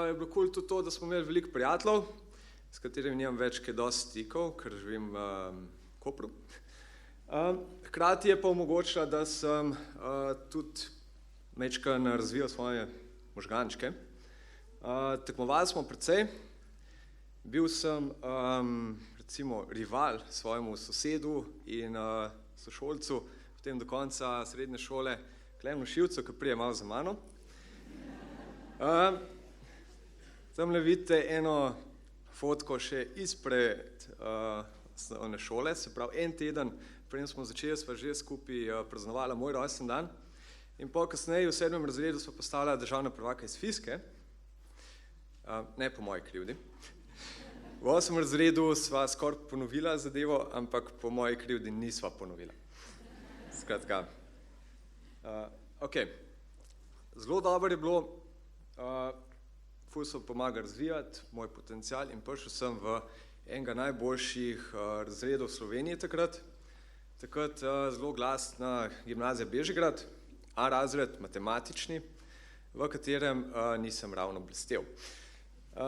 je bilo cool tudi to, da smo imeli veliko prijateljev, s katerimi nimam več kaj dosti stikov, ker živim v Kopru. Hkrati je pa omogočila, da sem tudi majčkeno razvijal svoje možgančke. Tekmovali smo precej. Bil sem recimo rival svojemu sosedu in sošolcu, potem do konca srednje šole, Klemnu Šivcu, ki prije malo za mano. Tamle vidite eno fotko še izpred osnovne šole, se pravi en teden, preden smo začeli, sva že skupaj praznovala moj rojsten dan. In pol kasneje v 7. razredu sva postala državna prvaka iz fizike, ne po moji krivdi. V 8. razredu sva skoraj ponovila zadevo, ampak po moji krivdi nisva ponovila. Skratka, ok, zelo dobro je bilo, ful so pomagali razvijati moj potencial in prišel sem v enega najboljših razredov v Sloveniji takrat. Takrat zelo glasna gimnazija Bežigrad, A razred, matematični, v katerem nisem ravno blestel.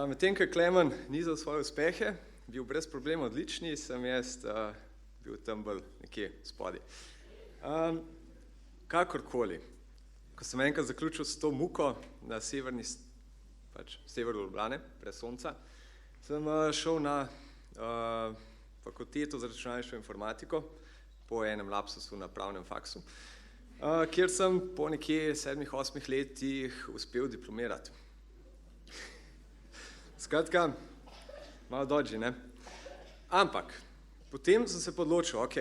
Medtem, ko je Klemen nizal svoje uspehe, bil brez problema odlični, sem jaz bil tam bolj nekje spodaj. Kakorkoli, ko sem enkrat zaključil s to muko na severu Ljubljane, brez sonca, sem šel na fakulteto za računalništvo in informatiko po enem lapsusu na pravnem faksu, kjer sem po nekje 7-8 letih uspel diplomirati. Skratka, malo dodži, ne? Ampak, potem sem se podločil, ok,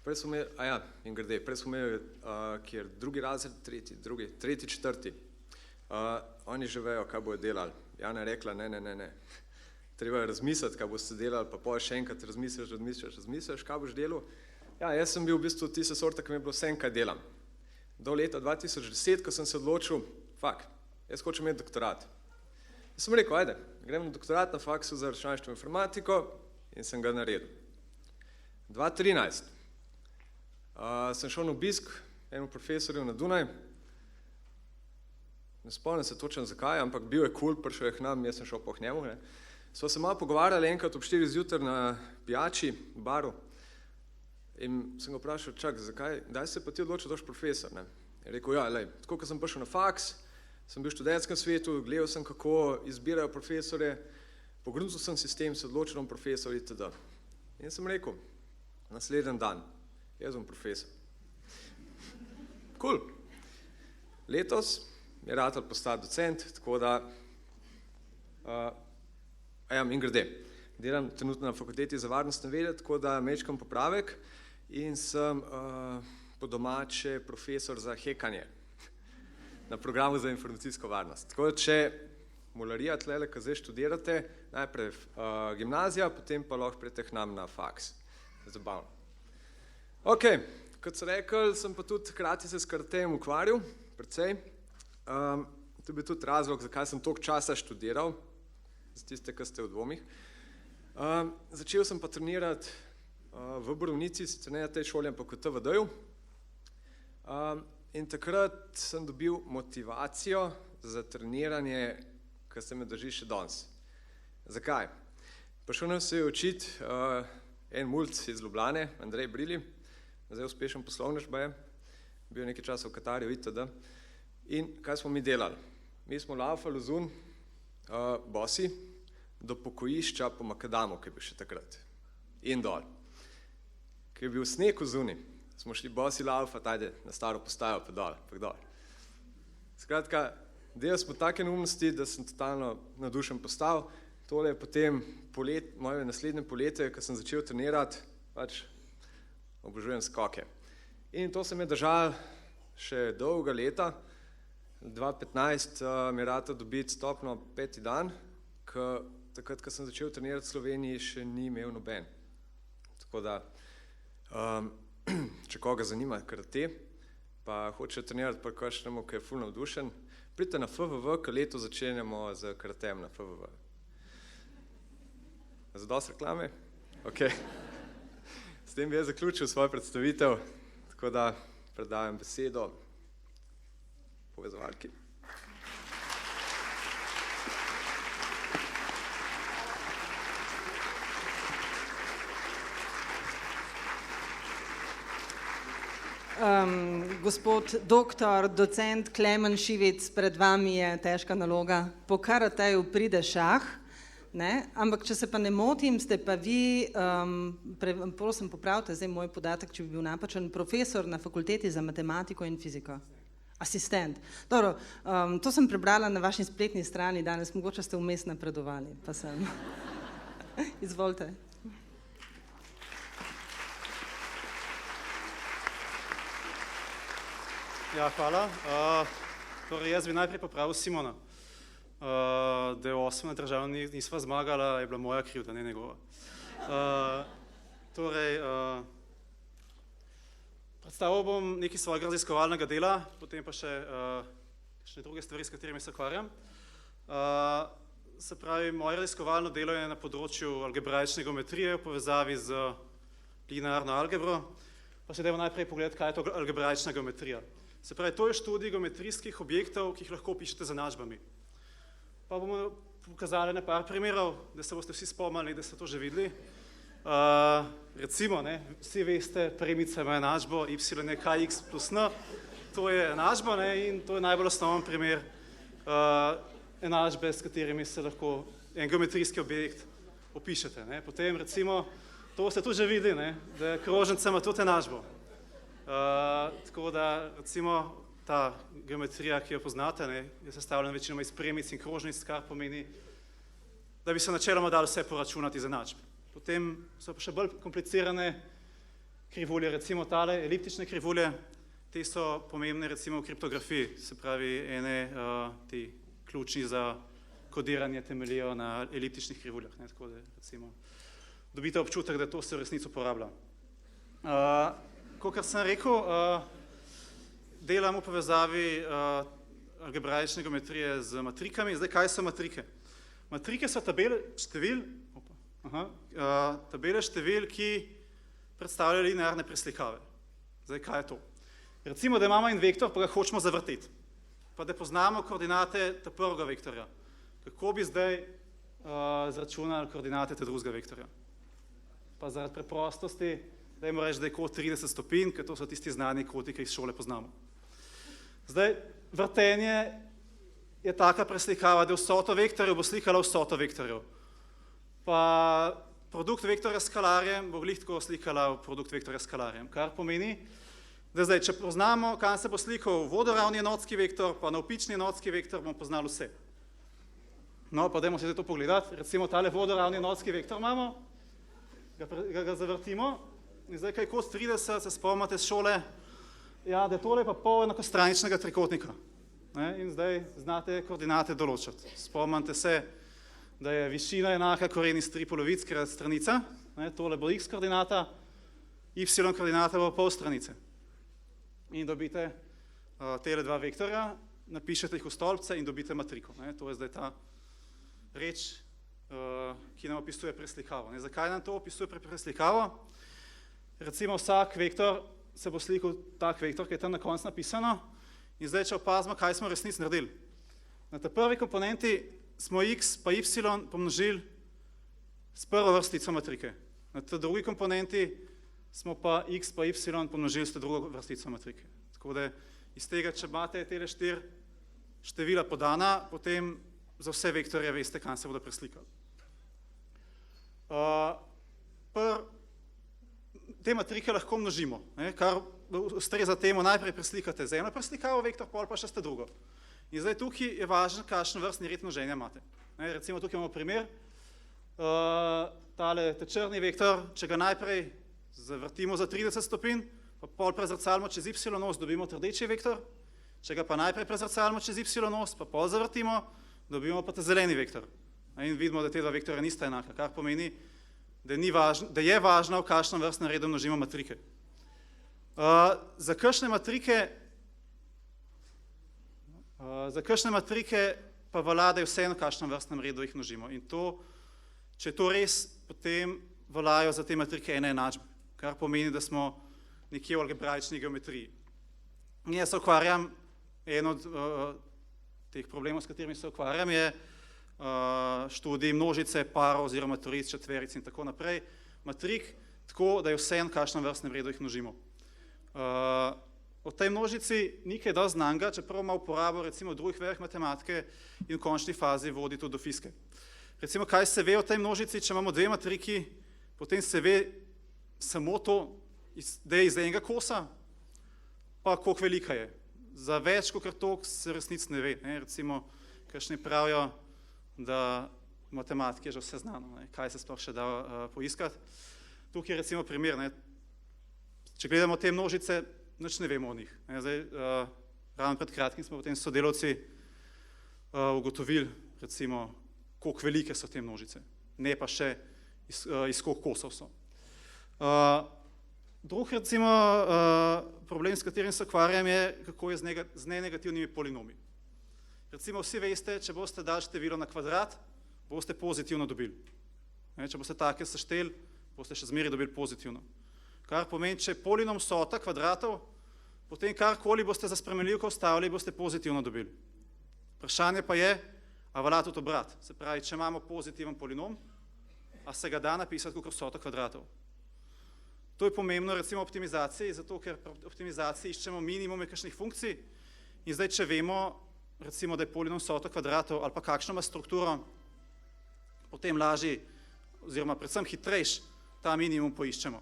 prej smo imeli, kjer drugi razred, tretji, četrti, oni že vejo, kaj bojo delali. Jana je rekla, ne, treba je razmisliti, kaj boste delali, pa pol še enkrat razmisliš, kaj boš delal. Ja, jaz sem bil v bistvu tiste sorte, ki mi je bilo vsem, kaj delam. Do leta 2010, ko sem se odločil, jaz hočem imeti doktorat. Jaz sem rekel, ajde, grem na doktorat na faksu za računalništvo in informatiko in sem ga naredil. 2013 sem šel na obisk enemu profesorju na Dunaj. Ne spomnim se točno zakaj, ampak bil je cool, prišel je k nam, jaz sem šel po njemu. Sva se malo pogovarjali enkrat ob 4 zjutraj na pijači, v baru. In sem ga vprašal, daj se pa ti odločil, da boš profesor. Je rekel, ja, tako ko sem prišel na faks, sem bil v študentskem svetu, gledal sem, kako izbirajo profesore, pogrunil sem sistem, se odločil bom profesor itd. In sem rekel, naslednji dan, jaz bom profesor. Cool. Letos mi je ratal postati docent, tako da, mimogrede, delam trenutno na fakulteti za varnostne vede, tako da mečkam popravek in sem po domače profesor za hekanje na programu za informacijsko varnost. Tako da, če mularija tlele, ko zdaj študirate, najprej gimnazija, potem pa lahko pridete k nam na faks. Zabavno. Ok, kot sem rekel, sem pa tudi hkrati se s karatejem ukvarjal, precej. To je bil tudi razlog, zakaj sem toliko časa študiral, za tiste, ki ste v dvomih. Začel sem pa trenirati v Borovnici, sicer ne na tej šoli, ampak v TVD-ju. In takrat sem dobil motivacijo za treniranje, ki se me drži še danes. Zakaj? Prišel nam se je učiti en mulc iz Ljubljane, Andrej Brili, zdaj uspešen poslovnež baje, bil nekaj časa v Katarju itd. In kaj smo mi delali? Mi smo laufali zun, bosi, do pokojišča po Makadamu, ki je bil še takrat. In dol. Ki je bil sneg v zuni, smo šli bosi laufati, ajde, na staro postajo, pa dol. Skratka, delali smo take neumnosti, da sem totalno nadušen postal. Tole je potem moje naslednje poletje, ko sem začel trenirati, obožujem skoke. In to se mi je držalo še dolga leta. 2015 mi je ratal dobiti stopno 5. dan, takrat, ko sem začel trenirati v Sloveniji, še ni imel noben. Tako da, če koga zanima karate, pa hoče trenirati pri kakšnemu, ki je ful navdušen, pridite na FVV, ker leto začenjamo z karatejem na FVV. Zadosti reklame? Ok. S tem bi jaz zaključil svojo predstavitev, tako da predajam besedo povezovalki. Gospod doktor, docent Klemen Šivic, pred vami je težka naloga. Po karateju pride šah, ne? Ampak če se pa ne motim, ste pa vi, prosim popravite zdaj moj podatek, če bi bil napačen, profesor na fakulteti za matematiko in fiziko. Asistent. Dobro, to sem prebrala na vaši spletni strani danes, mogoče ste vmes napredovali, pa sem. Izvolite. Ja, hvala. Torej, jaz bi najprej popravil Simona. Da je 8 na državni nisva zmagala, je bila moja krivda, ne njegova. Torej, predstavil bom nekaj svojega raziskovalnega dela, potem pa še druge stvari, s katerimi se ukvarjam. Se pravi, moje raziskovalno delo je na področju algebraične geometrije v povezavi z linearno algebro. Pa se dajmo najprej pogledati, kaj je to algebraična geometrija. Se pravi, to je študij geometrijskih objektov, ki jih lahko opišete z enačbami. Pa bomo pokazali na par primerov, da se boste vsi spomnili, da ste to že videli. Recimo, vsi veste, premica ima enačbo, y je kx plus n, to je enačba in to je najbolj osnoven primer enačbe, s katerimi se lahko en geometrijski objekt opišete. Potem recimo, to ste tudi že videli, da krožnica ima tudi enačbo. Tako da recimo ta geometrija, ki jo poznate, je sestavljena večinoma iz premic in krožnic, kar pomeni, da bi se načeloma dalo vse poračunati iz enačb. Potem so pa še bolj komplicirane krivulje, recimo tale eliptične krivulje, te so pomembne recimo v kriptografiji, se pravi ene ti ključni za kodiranje temeljijo na eliptičnih krivuljah, tako da recimo dobite občutek, da to se v resnici uporablja. Kakor sem rekel, delam v povezavi algebraične geometrije z matrikami. Zdaj, kaj so matrike? Matrike so tabele števil, ki predstavljajo linearne preslikave. Zdaj, kaj je to? Recimo, da imamo en vektor, pa ga hočemo zavrteti, pa da poznamo koordinate ta prvega vektorja. Kako bi zdaj zračunali koordinate ta drugega vektorja? Pa zaradi preprostosti, dajmo reči, da je kot 30 stopinj, ker to so tisti znani koti, ki jih iz šole poznamo. Zdaj, vrtenje je taka preslikava, da vsoto vektorjev bo slikala vsoto vektorjev. Pa produkt vektorja s skalarjem bo glih tako slikala produkt vektorja s skalarjem, kar pomeni, da zdaj, če poznamo, kam se bo slikal vodoravni enotski vektor, pa navpični enotski vektor, bomo poznali vse. No, pa dajmo se to pogledati. Recimo tale vodoravni enotski vektor imamo, ga zavrtimo in zdaj, kaj kos 30, se spomnite z šole, ja, da je tole pa pol enakostraničnega trikotnika. In zdaj znate koordinate določati. Spomnite se, da je višina enaka koren iz 3 polovic krat stranica, tole bo x koordinata, y koordinata bo pol stranice. In dobite tele dva vektorja, napišete jih v stolpce in dobite matriko. To je zdaj ta reč, ki nam opisuje preslikavo. Zakaj nam to opisuje preslikavo? Recimo vsak vektor se bo slikal tak vektor, ki je tam na koncu napisano, in zdaj, če opazimo, kaj smo v resnici naredili. Na ta prvi komponenti smo x pa y pomnožili s prvo vrstico matrike. Na ta drugi komponenti smo pa x pa y pomnožili s ta drugo vrstico matrike. Tako da iz tega, če imate tele 4 števila podana, potem za vse vektorje veste, kam se bodo preslikali. Te matrike lahko množimo, kar ustreza temu, najprej preslikate z eno preslikavo vektor, pol pa še s ta drugo. In zdaj tukaj je važno, kakšen vrstni red množenja imate. Recimo tukaj imamo primer, tale črni vektor, če ga najprej zavrtimo za 30 stopinj, pa pol prezrcalimo čez y os, dobimo rdeči vektor, če ga pa najprej prezrcalimo čez y os, pa pol zavrtimo, dobimo pa ta zeleni vektor. In vidimo, da te dva vektorja nista enaka, kar pomeni, da je važno, v kakšnem vrstnem redu množimo matrike. Za kakšne matrike pa velja, da je vseeno, v kakšnem vrstnem redu jih množimo. In to, če je to res, potem veljajo za te matrike ene enačbe, kar pomeni, da smo nekje v algebraični geometriji. In jaz se ukvarjam, en od teh problemov, s katerimi se ukvarjam, je študij množice, parov oziroma matric, četveric in tako naprej, matrik, tako da je vseeno, v kakšnem vrstnem redu jih množimo. O tej množici ni kaj dosti znanega, čeprav ima uporabo recimo v drugih vejah matematike in v končni fazi vodi tudi do fizike. Recimo, kaj se ve o tej množici, če imamo dve matriki, potem se ve samo to, da je iz enega kosa, pa koliko velika je. Za več kot toliko se resnici ne ve. Recimo, kakšni pravijo, da v matematiki je že vse znano, kaj se sploh še da poiskati. Tukaj je recimo primer, če gledamo te množice, nič ne vemo o njih. Ravno pred kratkim smo potem sodelavci ugotovili, recimo, koliko velike so te množice, ne pa še iz koliko kosov so. Drug recimo problem, s katerim se ukvarjam, je, kako je z nenegativnimi polinomi. Recimo vsi veste, če boste dali število na kvadrat, boste pozitivno dobili. Če boste take sešteli, boste še zmeraj dobili pozitivno. Kar pomeni, če je polinom vsota kvadratov, potem karkoli boste za spremenljivko vstavili, boste pozitivno dobili. Vprašanje pa je, a velja tudi obrat. Se pravi, če imamo pozitiven polinom, a se ga da napisati kot vsota kvadratov. To je pomembno recimo v optimizaciji, zato ker pri optimizaciji iščemo minimume kakšnih funkcij in zdaj, če vemo, recimo, da je polinom vsota kvadratov ali pa kakšno ima strukturo, potem lažje oziroma predvsem hitrejš ta minimum poiščemo.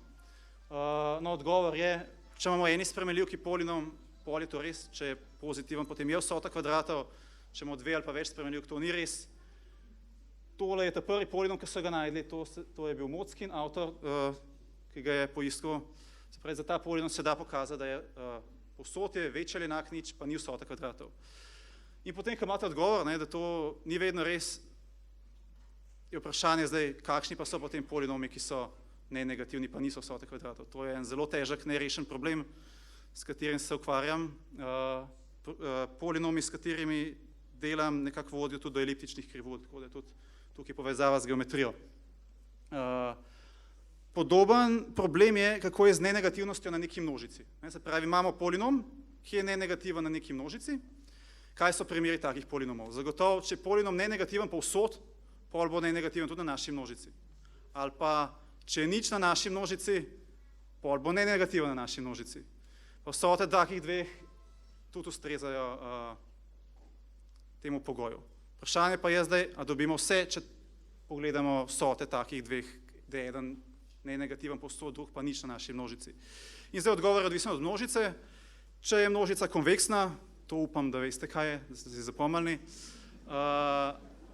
No, odgovor je, če imamo eni spremenljivki polinom, pol je to res, če je pozitiven, potem je vsota kvadratov, če imamo dve ali pa več spremenljivk, to ni res. Tole je ta prvi polinom, ki so ga najdli, to je bil Mockin, avtor, ki ga je poiskal. Se pravi, za ta polinom se da pokazati, da je povsod je večji ali enak nič, pa ni vsota kvadratov. In potem, ko imate odgovor, da to ni vedno res, je vprašanje zdaj, kakšni pa so potem polinomi, ki so negativni, pa niso vsote kvadratov. To je en zelo težek, nerešen problem, s katerim se ukvarjam. Polinomi, s katerimi delam, nekako vodijo tudi do eliptičnih krivulj, tako da je tudi tukaj povezava z geometrijo. Podoben problem je, kako je z nenegativnostjo na neki množici. Se pravi, imamo polinom, ki je nenegativen na neki množici. Kaj so primeri takih polinomov? Zagotovo, če je polinom nenegativen povsod, pol bo nenegativen tudi na naši množici. Ali pa, če je nič na naši množici, pol bo nenegativen na naši množici. Pa vsote takih dveh tudi ustrezajo temu pogoju. Vprašanje pa je zdaj, a dobimo vse, če pogledamo vsote takih dveh, da je eden nenegativen povsod, drug pa nič na naši množici. In zdaj odgovor je odvisen od množice. Če je množica konveksna, to upam, da veste, kaj je, da ste si zapomnili,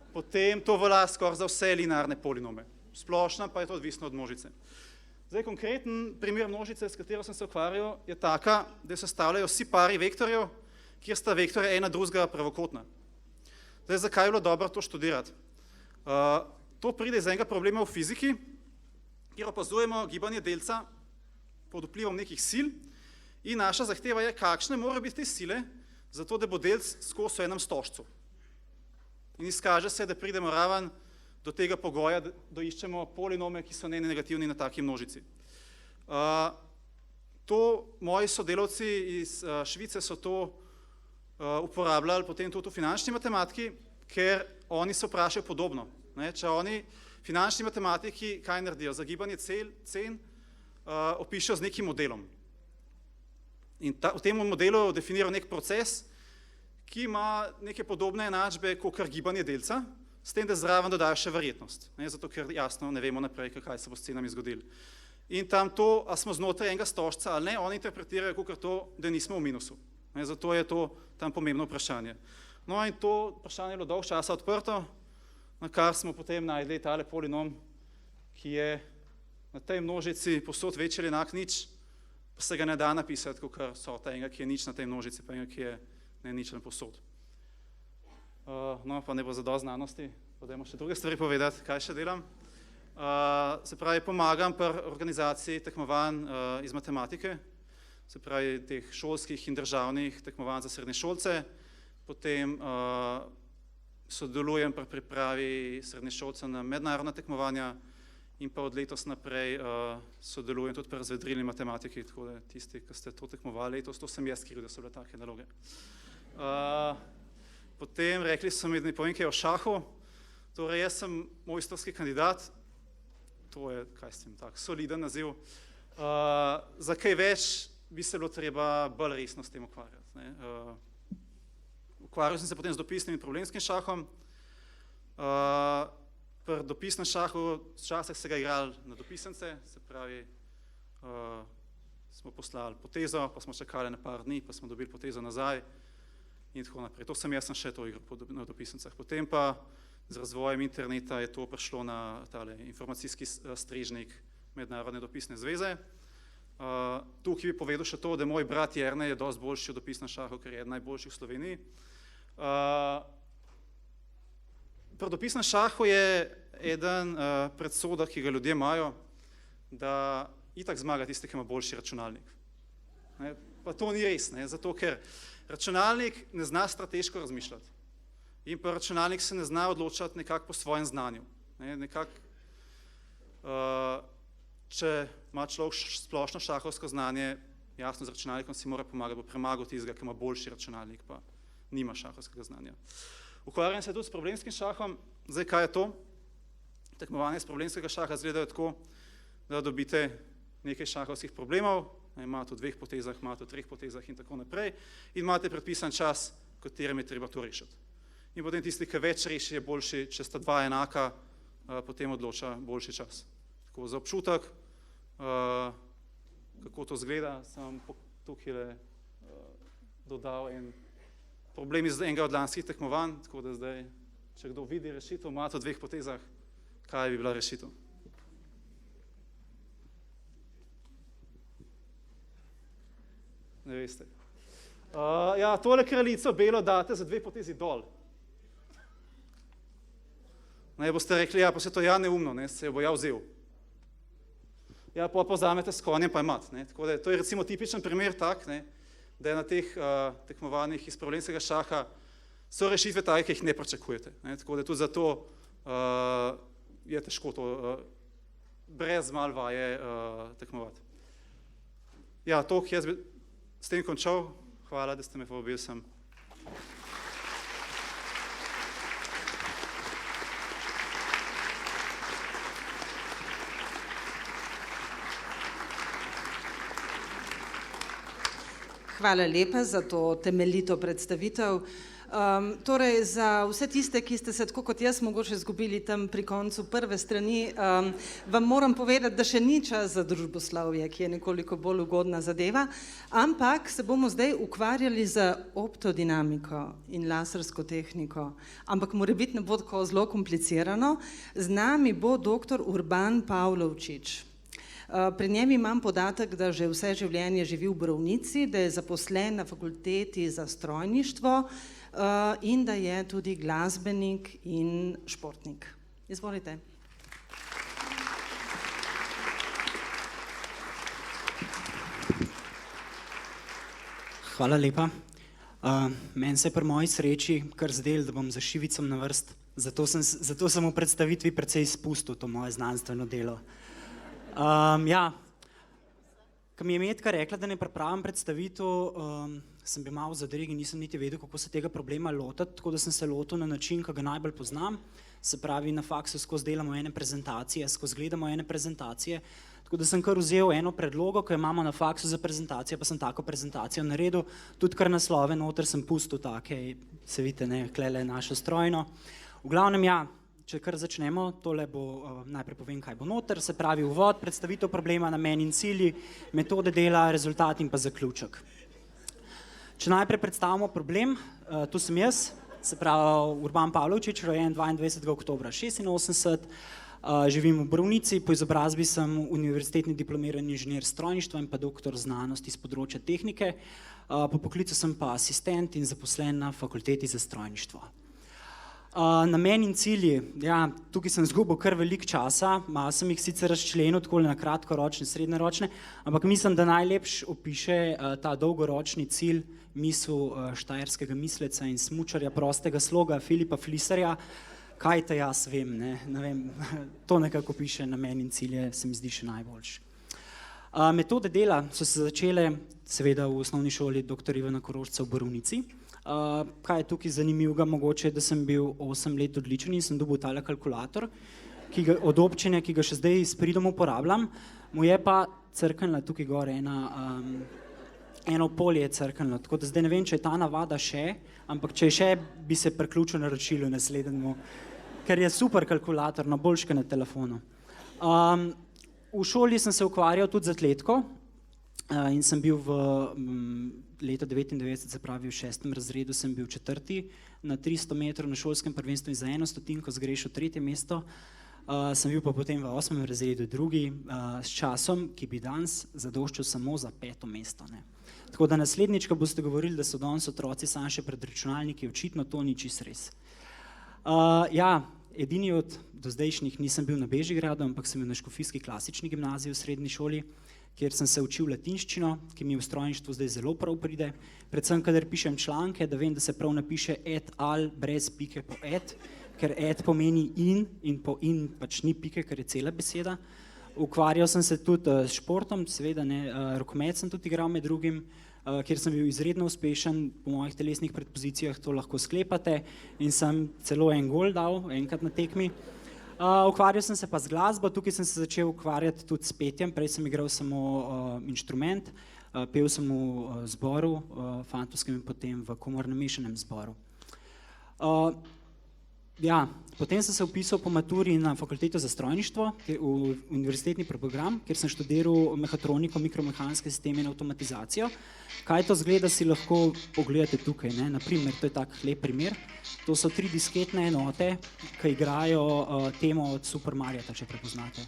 potem to velja skoraj za vse linearne polinome. Splošna pa je to odvisno od množice. Zdaj, konkreten primer množice, s katero sem se ukvarjal, je taka, da se sestavljajo vsi pari vektorjev, kjer sta vektorja ena drugega pravokotna. Zdaj, zakaj je bilo dobro to študirati? To pride iz enega problema v fiziki, kjer opazujemo gibanje delca pod vplivom nekih sil in naša zahteva je, kakšne morajo biti te sile, zato da bo delc skozi v enem stožcu. In izkaže se, da pridemo raven do tega pogoja, da iščemo polinome, ki so nenegativni na taki množici. Moji sodelavci iz Švice so to uporabljali potem tudi v finančni matematiki, ker oni se vprašajo podobno. Če oni finančni matematiki kaj naredijo? Za gibanje cen opišejo z nekim modelom. In v tem modelu definirajo nek proces, ki ima neke podobne enačbe kot gibanje delca, s tem, da zraven dodajo še verjetnost. Zato, ker jasno ne vemo naprej, kaj se bo s cenami zgodilo. In tam to, a smo znotraj enega stožca ali ne, oni interpretirajo kot to, da nismo v minusu. Zato je to tam pomembno vprašanje. No in to vprašanje je bilo dolgo časa odprto, na kar smo potem najdli tale polinom, ki je na tej množici povsod večji ali enak nič, pa se ga ne da napisati, kot so ta enega, ki je nič na tej množici, pa enega, ki je ničlen povsod. No, pa ne bo zadosti znanosti, pa dajmo še druge stvari povedati, kaj še delam. Se pravi, pomagam pri organizaciji tekmovanj iz matematike, se pravi, teh šolskih in državnih tekmovanj za srednješolce, potem sodelujem pri pripravi srednješolcev na mednarodna tekmovanja in pa od letos naprej sodelujem tudi pri razvedrilni matematiki, tako da tisti, ki ste to tekmovali letos, to sem jaz kriv, da so bile take naloge. Potem rekli so mi, da ne povem kaj o šahu, torej jaz sem mojstrski kandidat, to je, kaj s tem, tak soliden naziv, za kaj več bi se bilo treba bolj resno s tem ukvarjati. Ukvarjal sem se potem z dopisnim in problemskim šahom, pri dopisnem šahu včasih se ga igrali na dopisance, se pravi, smo poslali potezo, pa smo čakali na par dni, pa smo dobili potezo nazaj in tako naprej. To sem še to igral na dopisnicah. Potem pa z razvojem interneta je to prišlo na tale informacijski strežnik Mednarodne dopisne zveze. Tukaj bi povedal še to, da moj brat Jernej je dosti boljši v dopisnem šahu, ker je eden najboljših v Sloveniji. Pri dopisnem šahu je eden predsodek, ki ga ljudje imajo, da itak zmaga tisti, ki ima boljši računalnik. Pa to ni res, zato ker računalnik ne zna strateško razmišljati. In pa računalnik se ne zna odločati nekako po svojem znanju. Če ima človek splošno šahovsko znanje, jasno z računalnikom si mora pomagati, bo premagal tistega, ki ima boljši računalnik, pa nima šahovskega znanja. Ukvarjam se tudi s problemskim šahom. Zdaj, kaj je to? Tekmovanje s problemskega šaha izgledajo tako, da dobite nekaj šahovskih problemov, imate v 2 potezah, imate v 3 potezah in tako naprej, in imate predpisan čas, v katerem je treba to rešiti. In potem tisti, ki več reši, je boljši, če sta 2 enaka, potem odloča boljši čas. Tako za občutek, kako to izgleda, sem tukaj dodal en problem iz enega od lanskih tekmovanj, tako da zdaj, če kdo vidi rešitev, imate v 2 potezah, kaj bi bila rešitev. Ne veste. Ja, tole kraljico belo date za 2 potezi dol. Ne boste rekli, ja, pa se to ja neumno, ne, se jo bo ja vzel. Ja, pa vzamete s konjem, pa imat. Tako da to je recimo tipičen primer tak, ne, da je na teh tekmovanjih iz problemskega šaha so rešitve take, ki jih ne pričakujete. Tako da tudi zato je težko to brez malo vaje tekmovati. Ja, toliko jaz bi s tem končal. Hvala, da ste me povabili sem. Hvala lepa za to temeljito predstavitev. Torej, za vse tiste, ki ste se tako kot jaz mogoče izgubili tam pri koncu prve strani, vam moram povedati, da še ni čas za družboslovje, ki je nekoliko bolj ugodna zadeva, ampak se bomo zdaj ukvarjali z optodinamiko in lasersko tehniko. Ampak morebiti ne bo tako zelo komplicirano. Z nami bo dr. Urban Pavlovčič. Pri njem imam podatek, da že vse življenje živi v Borovnici, da je zaposlen na fakulteti za strojništvo in da je tudi glasbenik in športnik. Izvolite. Hvala lepa. Meni se je pri moji sreči kar zdelo, da bom za Šivicom na vrst, zato sem v predstavitvi precej izpustil to moje znanstveno delo. Ja, ko mi je Metka rekla, da ne pripravim predstavitev, sem bil malo v zadregi, nisem niti vedel, kako se tega problema lotiti, tako da sem se lotil na način, ki ga najbolj poznam, se pravi na faksu skozi delamo ene prezentacije, skozi gledamo ene prezentacije, tako da sem kar vzel eno predlogo, ko imamo na faksu za prezentacijo, pa sem tako prezentacijo naredil, tudi kar naslove noter sem pustil take, se vidite, ne, klele našo strojno. V glavnem, ja, če kar začnemo, tole bo, najprej povem, kaj bo noter, se pravi uvod, predstavitev problema, namen in cilji, metode dela, rezultat in pa zaključek. Če najprej predstavimo problem, tu sem jaz, se pravi Urban Pavlovčič, rojen 22. oktobra 86, živim v Borovnici, po izobrazbi sem univerzitetni diplomirani inženir strojništva in pa doktor znanosti z področja tehnike, po poklicu sem pa asistent in zaposlen na fakulteti za strojništvo. Namen in cilji, ja, tukaj sem izgubil kar veliko časa, malo sem jih sicer razčlenil tako na kratkoročne, srednjeročne, ampak mislim, da najlepše opiše ta dolgoročni cilj, misel štajerskega misleca in smučarja prostega sloga Filipa Flisarja, kaj te jaz vem, ne vem, to nekako piše namen in cilje, se mi zdi še najboljši. Metode dela so se začele seveda v osnovni šoli dr. Ivana Korošca v Borovnici. Kaj je tukaj zanimivega, mogoče, da sem bil 8 let odličen in sem dobil tale kalkulator od občine, ki ga še zdaj s pridom uporabljam, mu je pa crknila tukaj gore eno polje je crknilo, tako da zdaj ne vem, če je ta navada še, ampak če je še, bi se priključil naročilu naslednjemu, ker je super kalkulator, no boljške na telefonu. V šoli sem se ukvarjal tudi z atletiko in sem bil v leta 99, se pravi v 6. razredu, sem bil 4. na 300 metrov na šolskem prvenstvu in za 1 stotinko zgrešil 3. mesto. Sem bil pa potem v 8. razredu 2. s časom, ki bi danes zadoščal samo za 5. mesto. Tako da naslednjič, ko boste govorili, da so danes otroci samo še pred računalniki, očitno to ni čisto res. Ja, edini od dozdajšnjih nisem bil na Bežigradu, ampak sem bil na Škofijski klasični gimnaziji v srednji šoli, kjer sem se učil latinščino, ki mi v strojništvu zdaj zelo prav pride. Predvsem, kadar pišem članke, da vem, da se prav napiše et al brez pike po et, ker et pomeni in po in pač ni pike, ker je cela beseda. Ukvarjal sem se tudi s športom, seveda ne, rokomet sem tudi igral med drugim, kjer sem bil izredno uspešen, po mojih telesnih predpozicijah to lahko sklepate in sem celo en gol dal, enkrat na tekmi. Ukvarjal sem se pa z glasbo, tukaj sem se začel ukvarjati tudi s petjem, prej sem igral samo inštrument, pel sem v zboru, fantovskem in potem v komornem mešanem zboru. Ja, potem sem se vpisal po maturi na fakulteto za strojništvo, v univerzitetni program, kjer sem študiral mehatroniko, mikromehanske sisteme in avtomatizacijo. Kaj to zgleda, si lahko pogledate tukaj, ne? Naprimer, to je tak lep primer. To so 3 disketne enote, ki igrajo temo od Super Marjeta, če prepoznate.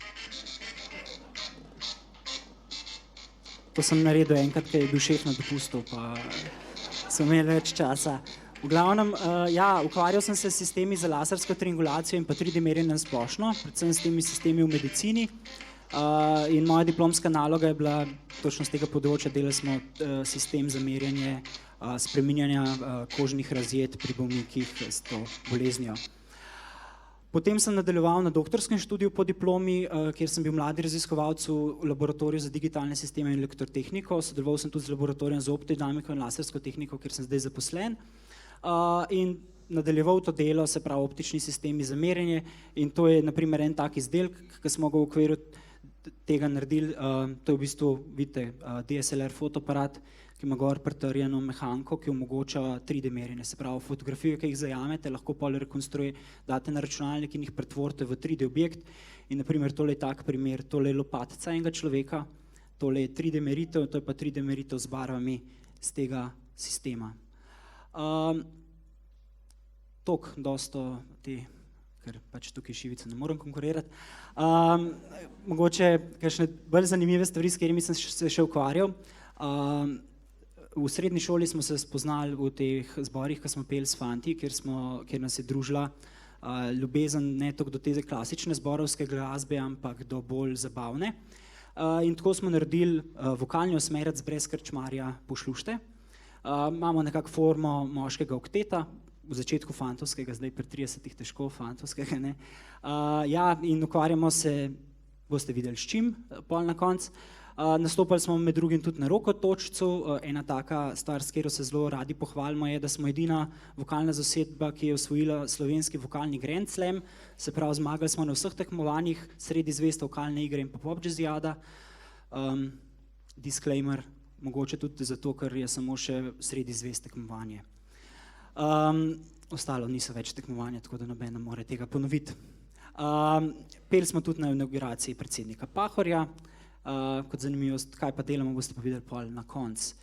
To sem naredil enkrat, ker je bil šef na dopustu, pa sem imel več časa. V glavnem, ja, ukvarjal sem se s sistemi za lasersko triangulacijo in pa 3D merjenje splošno, predvsem s temi sistemi v medicini. In moja diplomska naloga je bila točno z tega področja, delali smo sistem za merjenje spreminjanja kožnih razjed pri bolnikih s to boleznijo. Potem sem nadaljeval na doktorskem študiju po diplomi, kjer sem bil mladi raziskovalec v laboratoriju za digitalne sisteme in elektrotehniko, sodeloval sem tudi z laboratorijem za optodinamiko in lasersko tehniko, kjer sem zdaj zaposlen. In nadaljeval to delo, se pravi optični sistemi za merjenje, in to je naprimer en tak izdelek, ki smo ga v okviru tega naredili, to je v bistvu, vidite, DSLR fotoaparat, ki ima gor pritrjeno mehanko, ki omogoča 3D merjenje, se pravi fotografije, ki jih zajamete, lahko pol date na računalnik in jih pretvorite v 3D objekt in naprimer tole je tak primer, tole je lopatica enega človeka, tole je 3D meritev, to je pa 3D meritev z barvami z tega sistema. Tok dosto te, ker pač tukaj šivice ne morem konkurirati. Mogoče kakšne bolj zanimive stvari, s katerimi sem se še ukvarjal. V srednji šoli smo se spoznali v teh zborih, ko smo peli s fanti, kjer nas je družila ljubezen ne toliko do te klasične zborovske glasbe, ampak do bolj zabavne. In tako smo naredili vokalni osmerec brez krčmarja Pošlušte. Imamo nekako formo moškega okteta, v začetku fantovskega, zdaj pri 30-ih težko fantovskega, ne. Ja, in ukvarjamo se, boste videli s čim, pol na konc. Nastopali smo med drugim tudi na Rokotočcu, ena taka stvar, s katero se zelo radi pohvalimo, je, da smo edina vokalna zasedba, ki je osvojila slovenski vokalni Grand Slam, se pravi, zmagali smo na vseh tekmovanjih, sredi zveste vokalne igre in pa pop jazzijada. Disclaimer, mogoče tudi zato, ker je samo še sredi zveste tekmovanje. Ostalo niso več tekmovanja, tako da noben ne more tega ponoviti. Peli smo tudi na inauguraciji predsednika Pahorja, kot zanimivost, kaj pa delamo, boste pa videli pol na konc.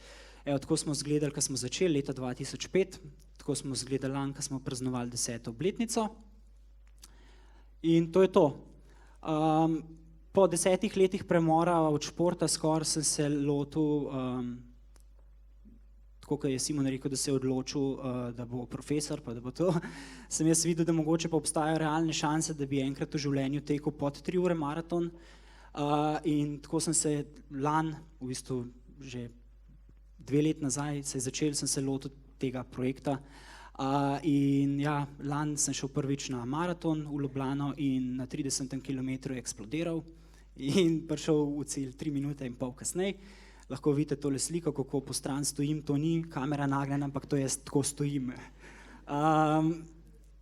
Evo, tako smo izgledali, ko smo začeli leta 2005, tako smo izgledali lani, ko smo praznovali 10. obletnico. In to je to. Po 10 letih premora od športa skoraj sem se lotil, tako kot je Simon rekel, da se je odločil, da bo profesor, pa da bo to, sem jaz videl, da mogoče pa obstajajo realne šanse, da bi enkrat v življenju tekel pod 3 ure maraton. In tako sem se lani, v bistvu že 2 let nazaj, sem se lotil tega projekta. In ja, lani sem šel prvič na maraton v Ljubljano in na 30. kilometru je eksplodiral in prišel v cilj 3 minute in pol kasneje. Lahko vidite tole sliko, kako po stran stojim, to ni kamera nagnjena, ampak to jaz tako stojim.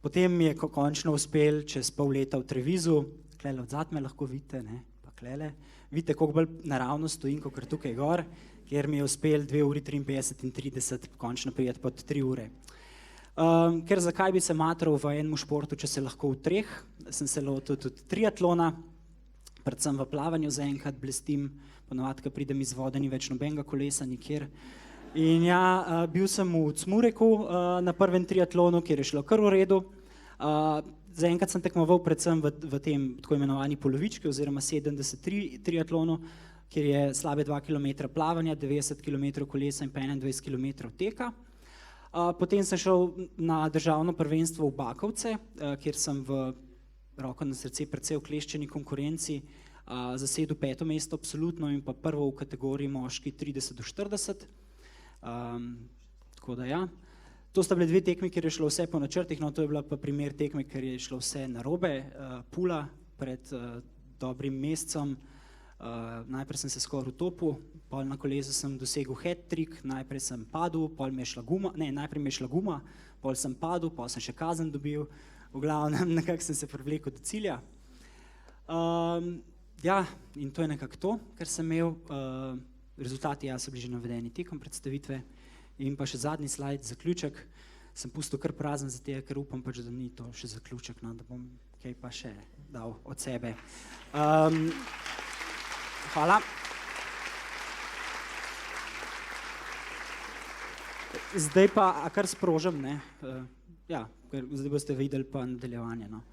Potem mi je končno uspel čez pol leta v Trevizu, klele odzad me lahko vidite, ne, pa klele. Vidite, koliko bolj naravno stojim, kot tukaj gor, kjer mi je uspel 2 uri 53 in 30 končno prijeti pod 3 ure. Ker zakaj bi se matral v enem športu, če se lahko v 3, sem se lotil tudi triatlona, predvsem v plavanju zaenkrat blestim, ponovadi, ko pridem iz vode, ni več nobenega kolesa nikjer. In ja, bil sem v Cmureku na prvem triatlonu, kjer je šlo kar v redu. Zaenkrat sem tekmoval predvsem v tem tako imenovani polovički oziroma 70 triatlonu, kjer je slabe 2 km plavanja, 90 km kolesa in pa 21 km teka. Potem sem šel na državno prvenstvo v Bakovce, kjer sem v roko na srce precej ukleščeni konkurenci zasedel 5. mesto absolutno in pa prvo v kategoriji moški 30 do 40. Tako da ja. To sta bile 2 tekmi, kjer je šlo vse po načrtih, no to je bila pa primer tekme, ker je šlo vse narobe. Pula pred dobrim mesecem, najprej sem se skoraj utopil, pol na kolesu sem dosegel hat-trick, najprej sem padel, pol mi je šla guma, ne, najprej mi je šla guma, pol sem padel, pol sem še kazen dobil, v glavnem nekako sem se privlekel do cilja. Ja, in to je nekako to, kar sem imel, rezultati so bili že navedeni tekom predstavitve. In pa še zadnji slajd, zaključek, sem pustil kar prazen za tega, ker upam pač, da ni to še zaključek, no, da bom kaj pa še dal od sebe. Hvala. Zdaj pa, kar sprožim, ne, ja, ker zdaj boste videli pa nadaljevanje, no.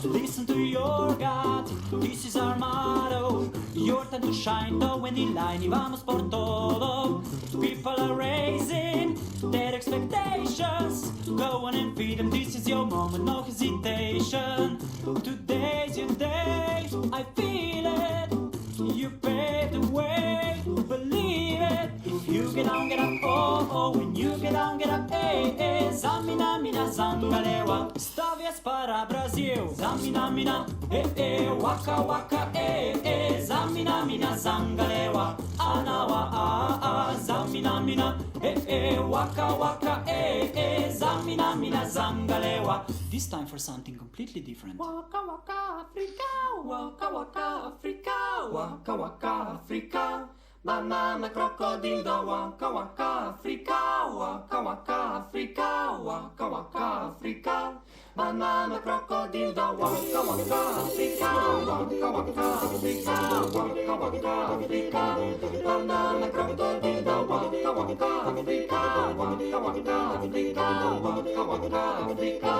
Listen to your God, this is our motto. Your time to shine, though in the line, y vamos por todo. People are raising their expectations. Go on and feed them, this is your moment, no hesitation. Today's your day, I feel it. You paved the way, believe it. If you get down, get up, oh, oh. When you get down, get up, eh, eh. Zamina, mina, zangalewa. Stawiasz para Brazil. Zamina, mina, eh, eh. Waka, waka, eh, eh. Zamina, mina, zangalewa. Anawa, ah, ah. Zamina, mina, eh, eh. Waka, waka, eh, eh. Zamina, mina, zangalewa. This time for something completely different. Waka, waka, Africa. Waka, waka, Africa. Waka, waka, Africa. Banana, crocodile, da waka, waka, Africa. Waka, waka, Africa. Waka, waka, Africa. Banana, crocodile, da waka, waka, Africa. Waka, waka, Africa. Waka, waka, Africa. Banana, crocodile, da waka, waka, Africa. Waka, waka, Africa. Waka, waka, Africa.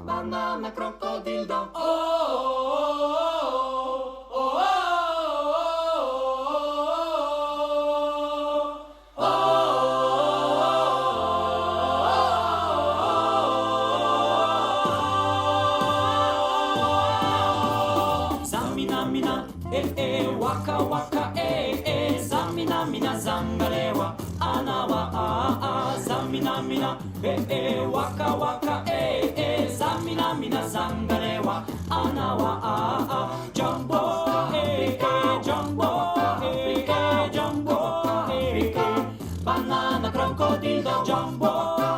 Banana, crocodile, da oh, oh, oh, oh. Waka waka eh eh zamina mina zangalewa anawa ah ah zamina mina eh eh waka waka eh eh zamina mina zangalewa anawa ah ah jumbo eh eh jumbo eh eh jumbo eh eh banana crocodile jumbo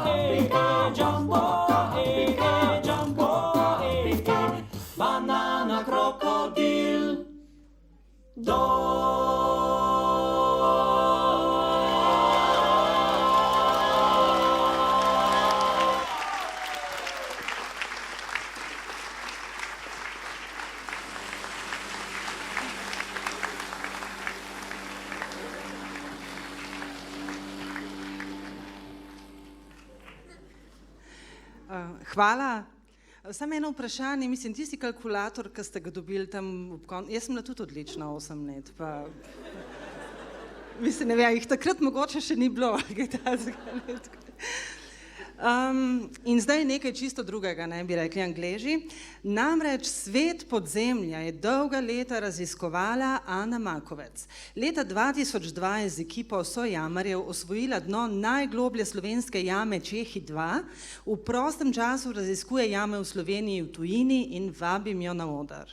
eh eh jumbo eh eh jumbo eh eh banana crocodile Hvala. Samo eno vprašanje, mislim, tisti kalkulator, ki ste ga dobili tam ob koncu, jaz sem bila tudi odlična 8 let, pa mislim, ne vem, jih takrat mogoče še ni bilo, ali kaj takega. In zdaj nekaj čisto drugega, ne bi rekli Angleži. Namreč svet podzemlja je dolga leta raziskovala Ana Makovec. Leta 2002 je z ekipo sojamarjev osvojila dno najgloblje slovenske jame Čehi 2, v prostem času raziskuje jame v Sloveniji in v tujini in vabim jo na oder.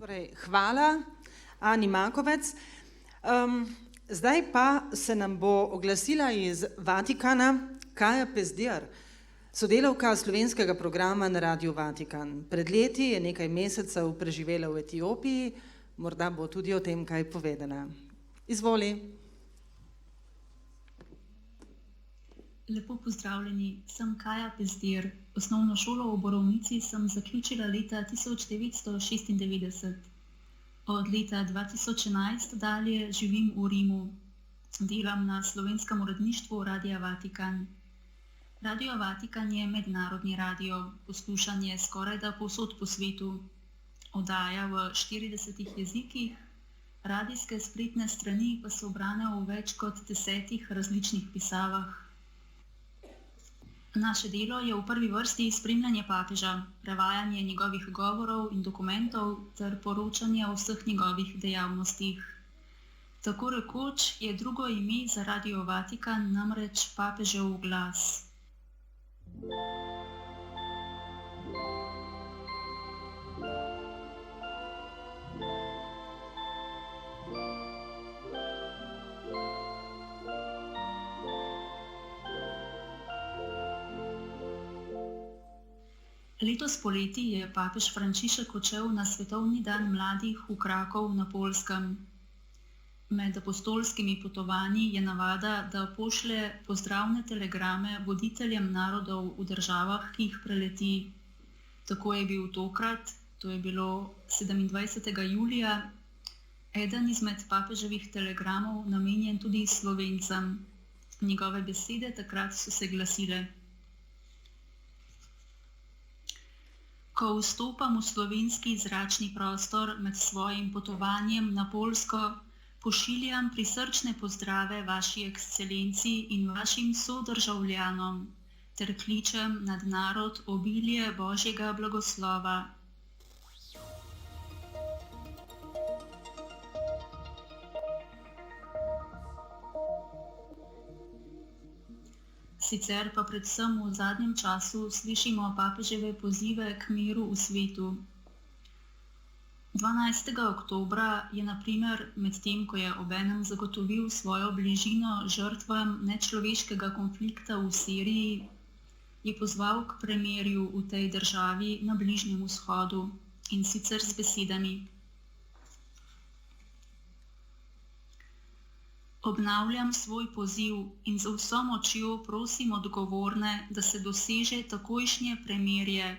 Torej, hvala, Ani Makovec. Zdaj pa se nam bo oglasila iz Vatikana Kaja Pezdir, sodelavka slovenskega programa na Radiu Vatikan. Pred leti je nekaj mesecev preživela v Etiopiji, morda bo tudi o tem kaj povedala. Izvoli. Lepo pozdravljeni, sem Kaja Pezdir. Osnovno šolo v Borovnici sem zaključila leta 1996. Od leta 2011 dalje živim v Rimu. Delam na slovenskem uredništvu Radia Vatikan. Radio Vatikan je mednarodni radio, poslušan je skorajda povsod po svetu. Oddaja v 40 jezikih, radijske spletne strani pa so brane v več kot 10 različnih pisavah. Naše delo je v prvi vrsti spremljanje papeža, prevajanje njegovih govorov in dokumentov ter poročanje o vseh njegovih dejavnostih. Tako rekoč je drugo ime za Radio Vatikan namreč papežev glas. Letos poleti je papež Frančišek odšel na Svetovni dan mladih v Krakov na Poljskem. Med apostolskimi potovanji je navada, da pošlje pozdravne telegrame voditeljem narodov v državah, ki jih preleti. Tako je bil tokrat, to je bilo 27. julija, eden izmed papeževih telegramov namenjen tudi Slovencem. Njegove besede takrat so se glasile: Ko vstopam v slovenski zračni prostor med svojim potovanjem na Poljsko, pošiljam prisrčne pozdrave vaši ekscelenci in vašim sodržavljanom ter kličem nad narod obilje Božjega blagoslova. Sicer pa predvsem v zadnjem času slišimo papeževe pozive k miru v svetu. 12. oktobra je na primer medtem, ko je obenem zagotovil svojo bližino žrtvam nečloveškega konflikta v Siriji, je pozval k premirju v tej državi na Bližnjem vzhodu, in sicer z besedami: Obnavljam svoj poziv in z vso močjo prosim odgovorne, da se doseže takojšnje premirje,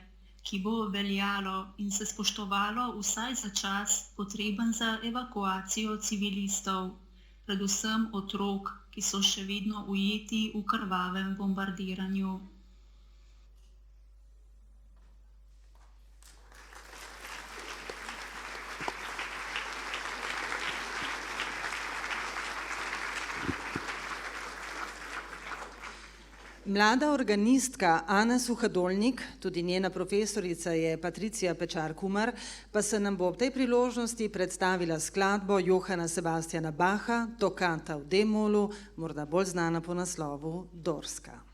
ki bo veljalo in se spoštovalo vsaj za čas, potreben za evakuacijo civilistov, predvsem otrok, ki so še vedno ujeti v krvavem bombardiranju. Mlada organistka Ana Suhadolnik, tudi njena profesorica je Patricija Pečar-Kumar, pa se nam bo ob tej priložnosti predstavila skladbo Johana Sebastiana Bacha, Tokata v D-molu, morda bolj znana po naslovu Dorska.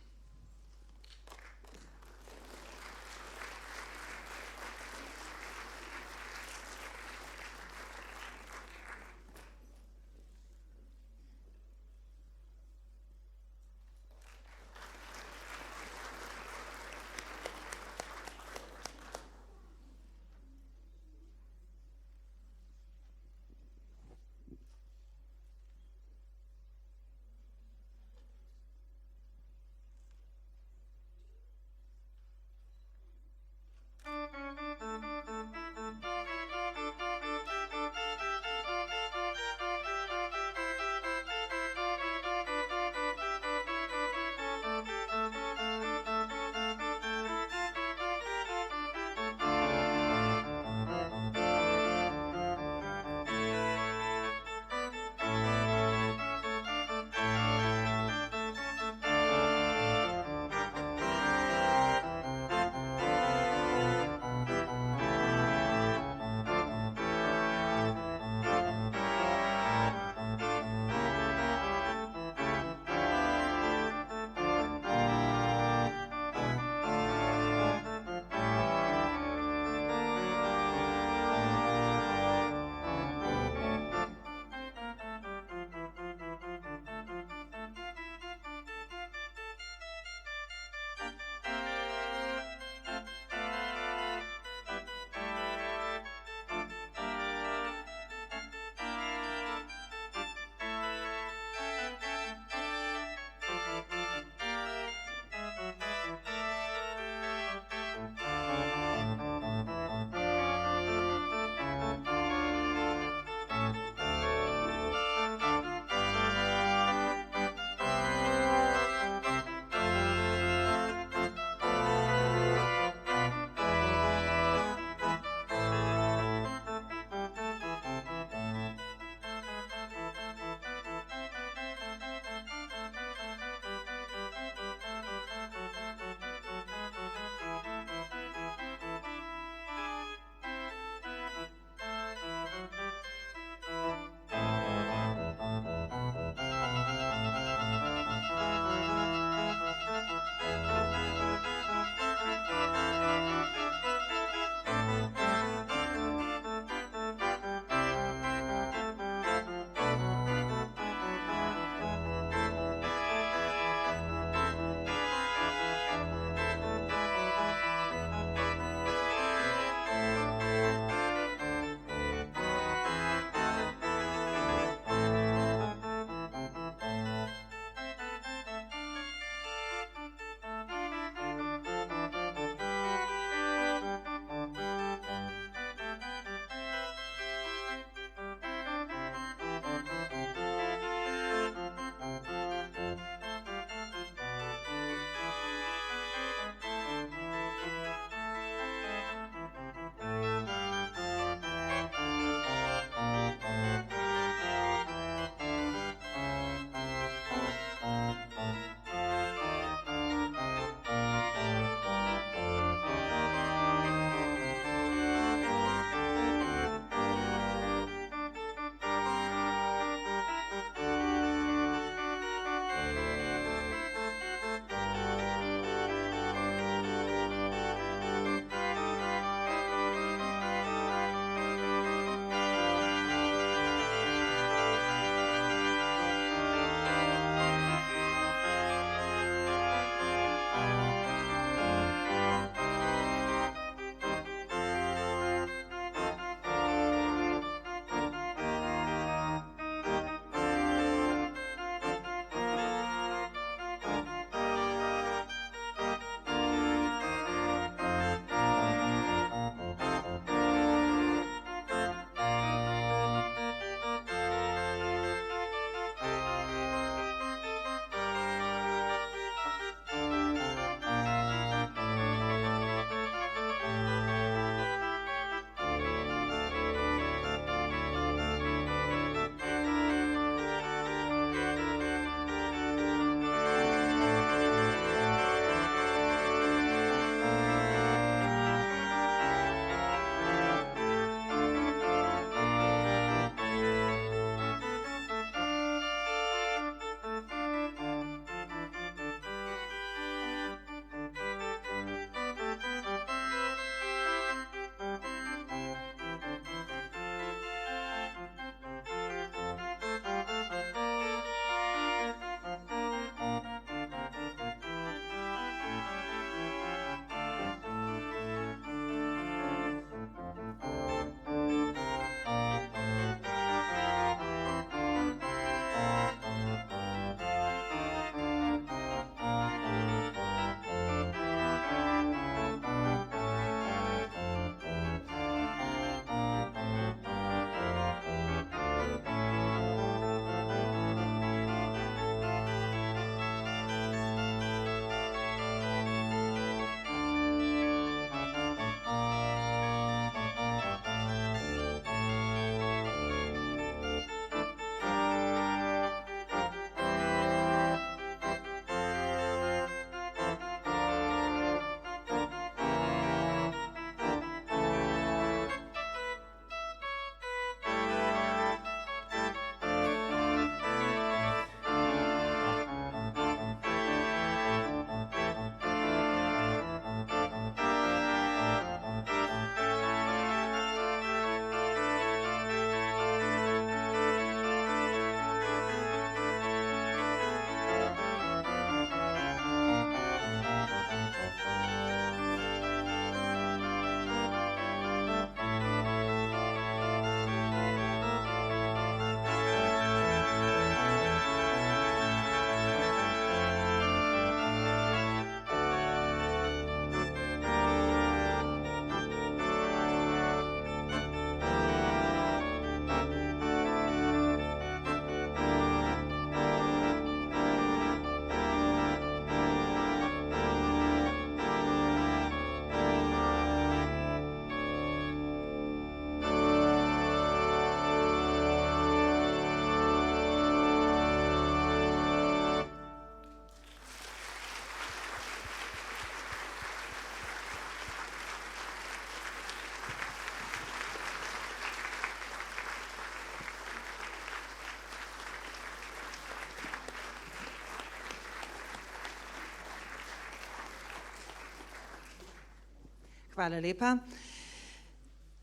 Hvala lepa.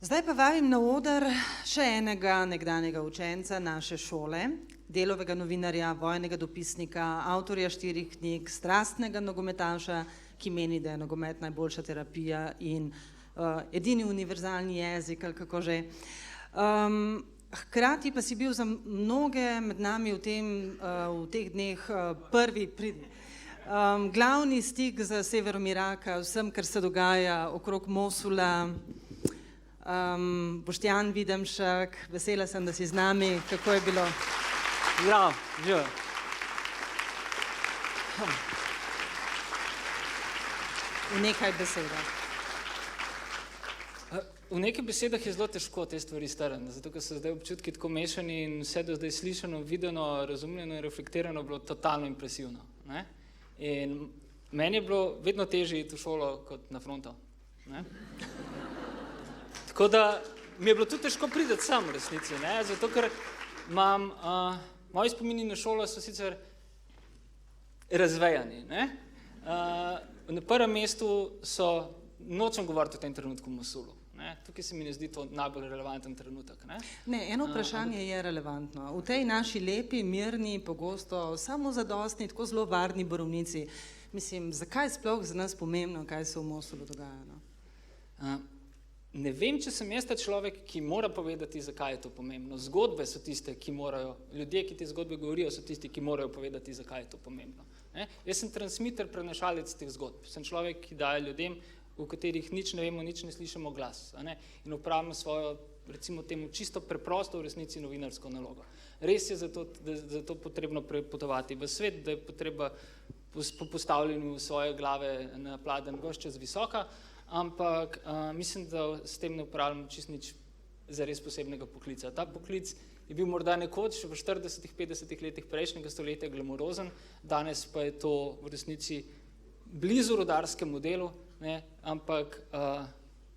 Zdaj pa vabim na oder še enega nekdanjega učenca naše šole, delovega novinarja, vojnega dopisnika, avtorja 4 knjig, strastnega nogometaša, ki meni, da je nogomet najboljša terapija in edini univerzalni jezik, ali kako že. Hkrati pa si bil za mnoge med nami v teh dneh prvi glavni stik za severom Iraka, vsem, kar se dogaja okrog Mosula. Boštjan Videmšek, vesela sem, da si z nami. Kako je bilo? Zdravo, živijo. V nekaj besedah. V nekaj besedah je zelo težko te stvari strniti, zato ker so zdaj občutki tako mešani in vse do zdaj slišano, videno, razumljeno in reflektirano bilo totalno impresivno. Ne? In meni je bilo vedno težje iti v šolo kot na fronto. Ne? Tako da mi je bilo tudi težko priti sam v resnici, ne? Zato ker imam, moji spomini na šolo so sicer razvejani. Ne? Na prvem mestu so, nočem govoriti o tem trenutku v Mosulu. Ne? Tukaj se mi ne zdi to najbolj relevanten trenutek. Ne, eno vprašanje je relevantno. V tej naši lepi, mirni, pogosto samozadostni, tako zelo varni Borovnici, mislim, zakaj sploh za nas pomembno, kaj se v Mosulu dogaja? No? Ne vem, če sem jaz ta človek, ki mora povedati, zakaj je to pomembno. Zgodbe so tiste, ki morajo, ljudje, ki te zgodbe govorijo, so tisti, ki morajo povedati, zakaj je to pomembno. Ne? Jaz sem transmiter, prenašalec teh zgodb. Sem človek, ki daje ljudem, v katerih nič ne vemo, nič ne slišimo glas. Ne? In opravimo svojo, recimo temu, čisto preprosto v resnici novinarsko nalogo. Res je zato potrebno prepotovati v svet, da je potreba po postavljanju svoje glave na pladen ves čas visoka, ampak mislim, da s tem ne upravljamo čisto nič zares posebnega poklica. Ta poklic je bil morda nekoč v 40-50 letih prejšnjega stoletja glamurozen, danes pa je to v resnici blizu rudarskemu delu, ne, ampak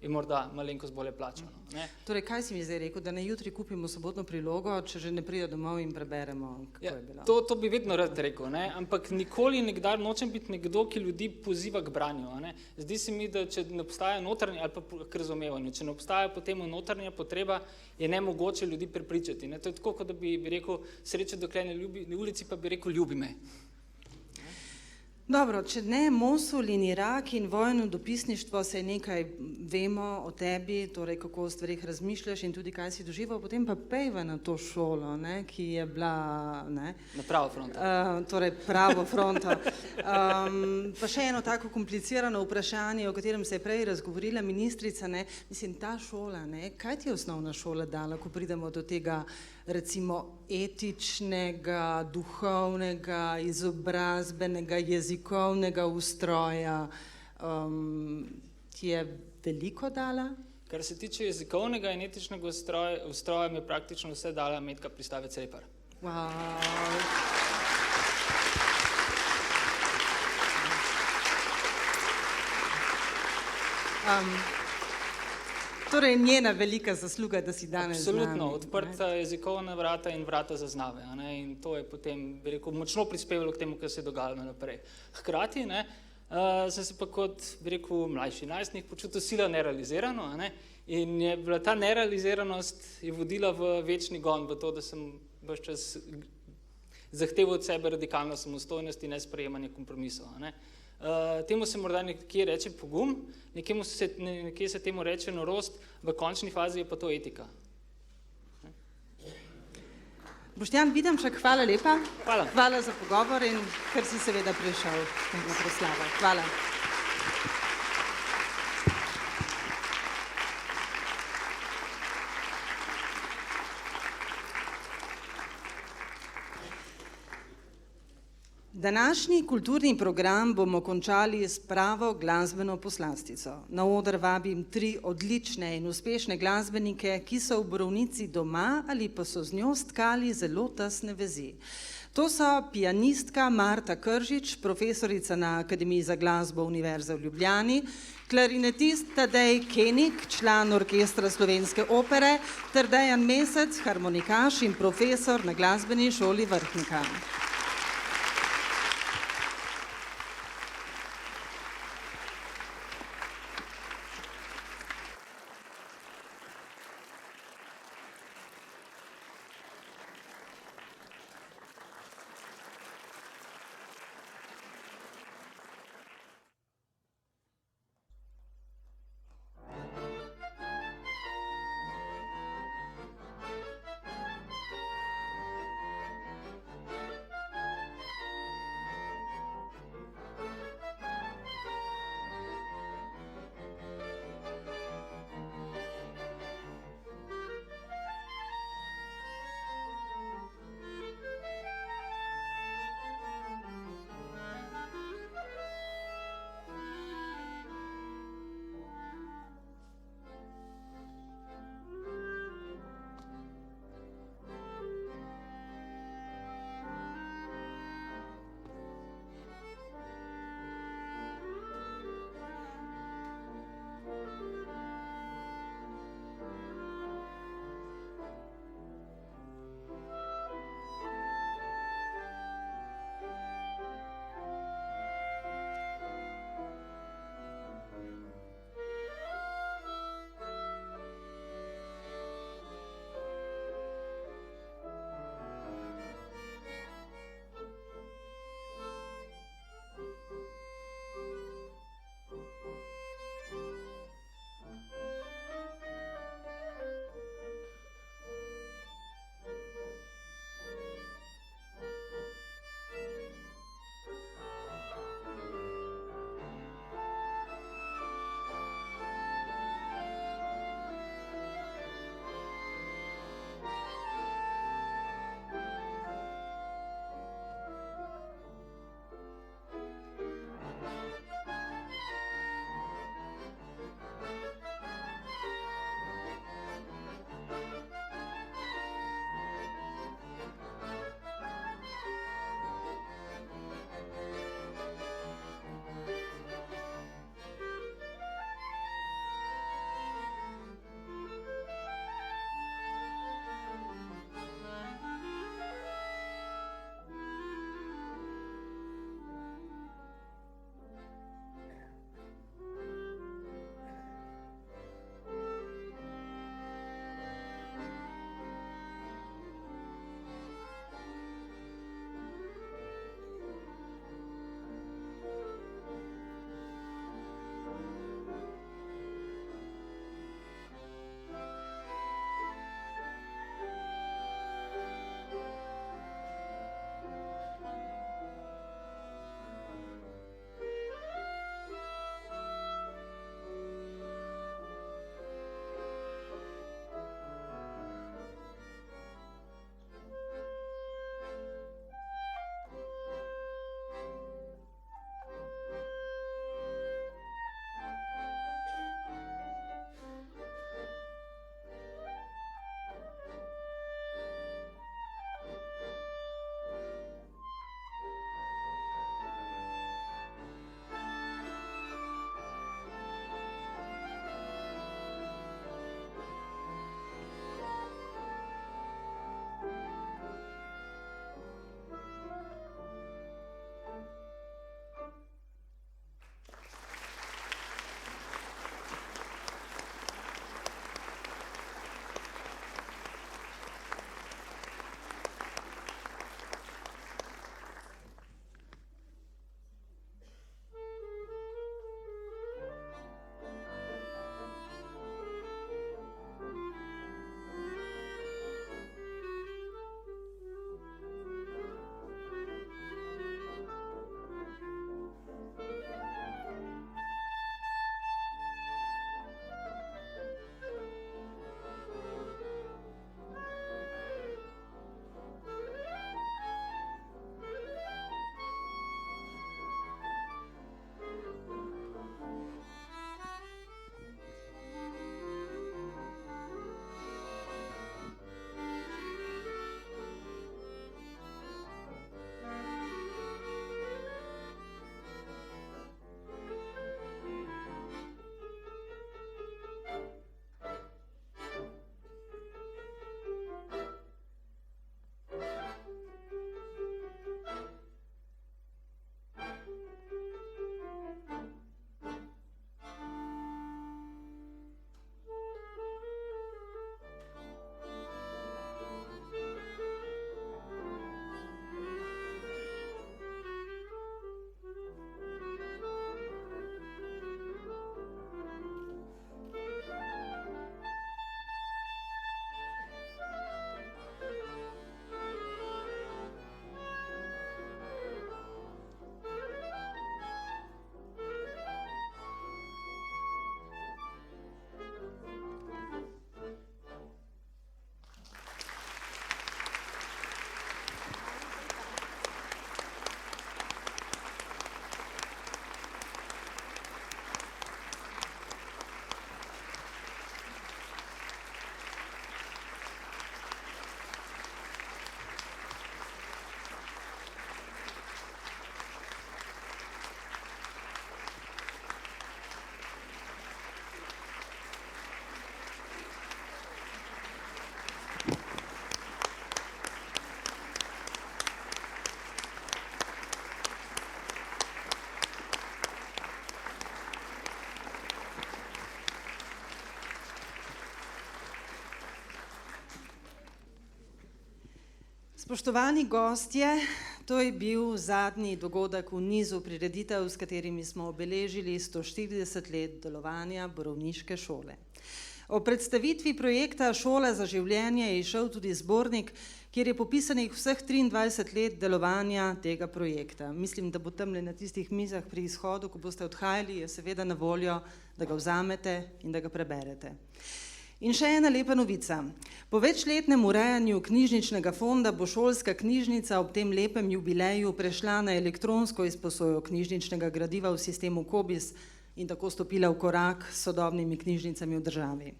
je morda malenkost bolje plačano. Ne. Torej, kaj si mi zdaj rekel, da ne jutri kupimo sobotno prilogo, če že ne pride domov in preberemo, kako je bilo? To bi vedno rad rekel, ne, ampak nikoli nekdar nočem biti nekdo, ki ljudi poziva k branju. Ne. Zdi se mi, da če ne obstaja notranje ali pa k razumevanju, če ne obstaja potem notranja potreba, je nemogoče ljudi prepričati. Ne. To je tako, kot da bi rekel sreče dokler ne ljubi, na ulici pa bi rekel ljubi me. Dobro, če ne Mosul in Irak in vojno dopisništvo, se nekaj vemo o tebi, torej kako o stvarih razmišljaš in tudi kaj si doživel, potem pa pejva na to šolo, ne, ki je bila... Ne, na pravo fronto. Torej pravo fronto. Pa še eno tako komplicirano vprašanje, o katerem se je prej razgovorila ministrica, ne, mislim, ta šola, ne, kaj ti je osnovna šola dala, ko pridemo do tega recimo etičnega, duhovnega, izobrazbenega, jezikovnega ustroja, ti je veliko dala? Kar se tiče jezikovnega in etičnega ustroja, mi je praktično vse dala Metka Pristavec Repar. Torej, njena velika zasluga, da si danes z nami. Absolutno, odprta jezikovna vrata in vrata zaznave. Ne? In to je potem, bi rekel, močno prispevalo k temu, kar se je dogajalo naprej. Hkrati, ne, sem se pa kot, bi rekel, mlajši najstnik počutil sila nerealizirano, ne? In je bila ta nerealiziranost je vodila v večni gon, v to, da sem ves čas zahteval od sebe radikalno samostojnost in nesprejemanje kompromisov. Ne? Temu se morda nekje reče pogum, nekje se temu reče norost, v končni fazi je pa to etika. Boštjan Videmšek, hvala lepa. Hvala. Hvala za pogovor in ker si seveda prišel na proslavo. Hvala. Današnji kulturni program bomo končali s pravo glasbeno poslastico. Na oder vabim 3 odlične in uspešne glasbenike, ki so v Borovnici doma ali pa so z njo stkali zelo tesne vezi. To so pianistka Marta Kržič, profesorica na Akademiji za glasbo Univerze v Ljubljani, klarinetist Tadej Kenik, član orkestra Slovenske opere, ter Dejan Mesec, harmonikaš in profesor na glasbeni šoli Vrhnika. Spoštovani gostje, to je bil zadnji dogodek v nizu prireditev, s katerimi smo obeležili 140 let delovanja Borovniške šole. O predstavitvi projekta Šola za življenje je izšel tudi zbornik, kjer je popisanih vseh 23 let delovanja tega projekta. Mislim, da bo tamle na tistih mizah pri izhodu, ko boste odhajali, je seveda na voljo, da ga vzamete in da ga preberete. In še ena lepa novica. Po večletnem urejanju knjižničnega fonda bo šolska knjižnica ob tem lepem jubileju prešla na elektronsko izposojo knjižničnega gradiva v sistemu COBISS in tako stopila v korak s sodobnimi knjižnicami v državi.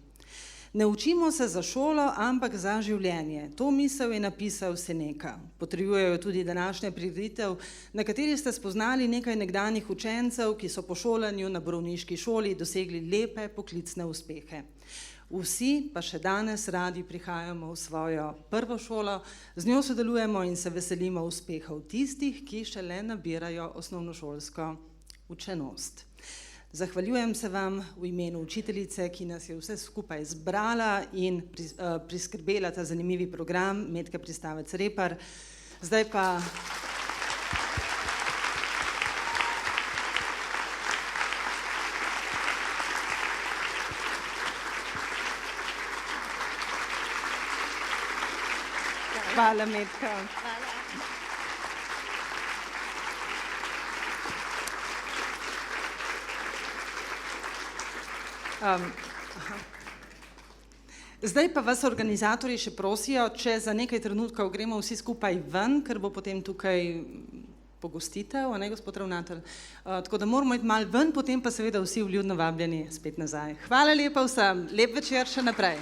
Ne učimo se za šolo, ampak za življenje. To misel je napisal Seneca. Potrjujejo tudi današnja prireditev, na kateri ste spoznali nekaj nekdanjih učencev, ki so po šolanju na Borovniški šoli dosegli lepe poklicne uspehe. Vsi pa še danes radi prihajamo v svojo prvo šolo, z njo sodelujemo in se veselimo uspehov tistih, ki šele nabirajo osnovnošolsko učenost. Zahvaljujem se vam v imenu učiteljice, ki nas je vse skupaj zbrala in priskrbela ta zanimivi program, Metke Pristavec-Repar. Zdaj pa... Hvala, Metka. Zdaj pa vas organizatorji še prosijo, če za nekaj trenutkov gremo vsi skupaj ven, ker bo potem tukaj pogostitev, a ne, gospod ravnatelj? Tako da moramo iti malo ven, potem pa seveda vsi vljudno vabljeni spet nazaj. Hvala lepa vsem, lep večer še naprej.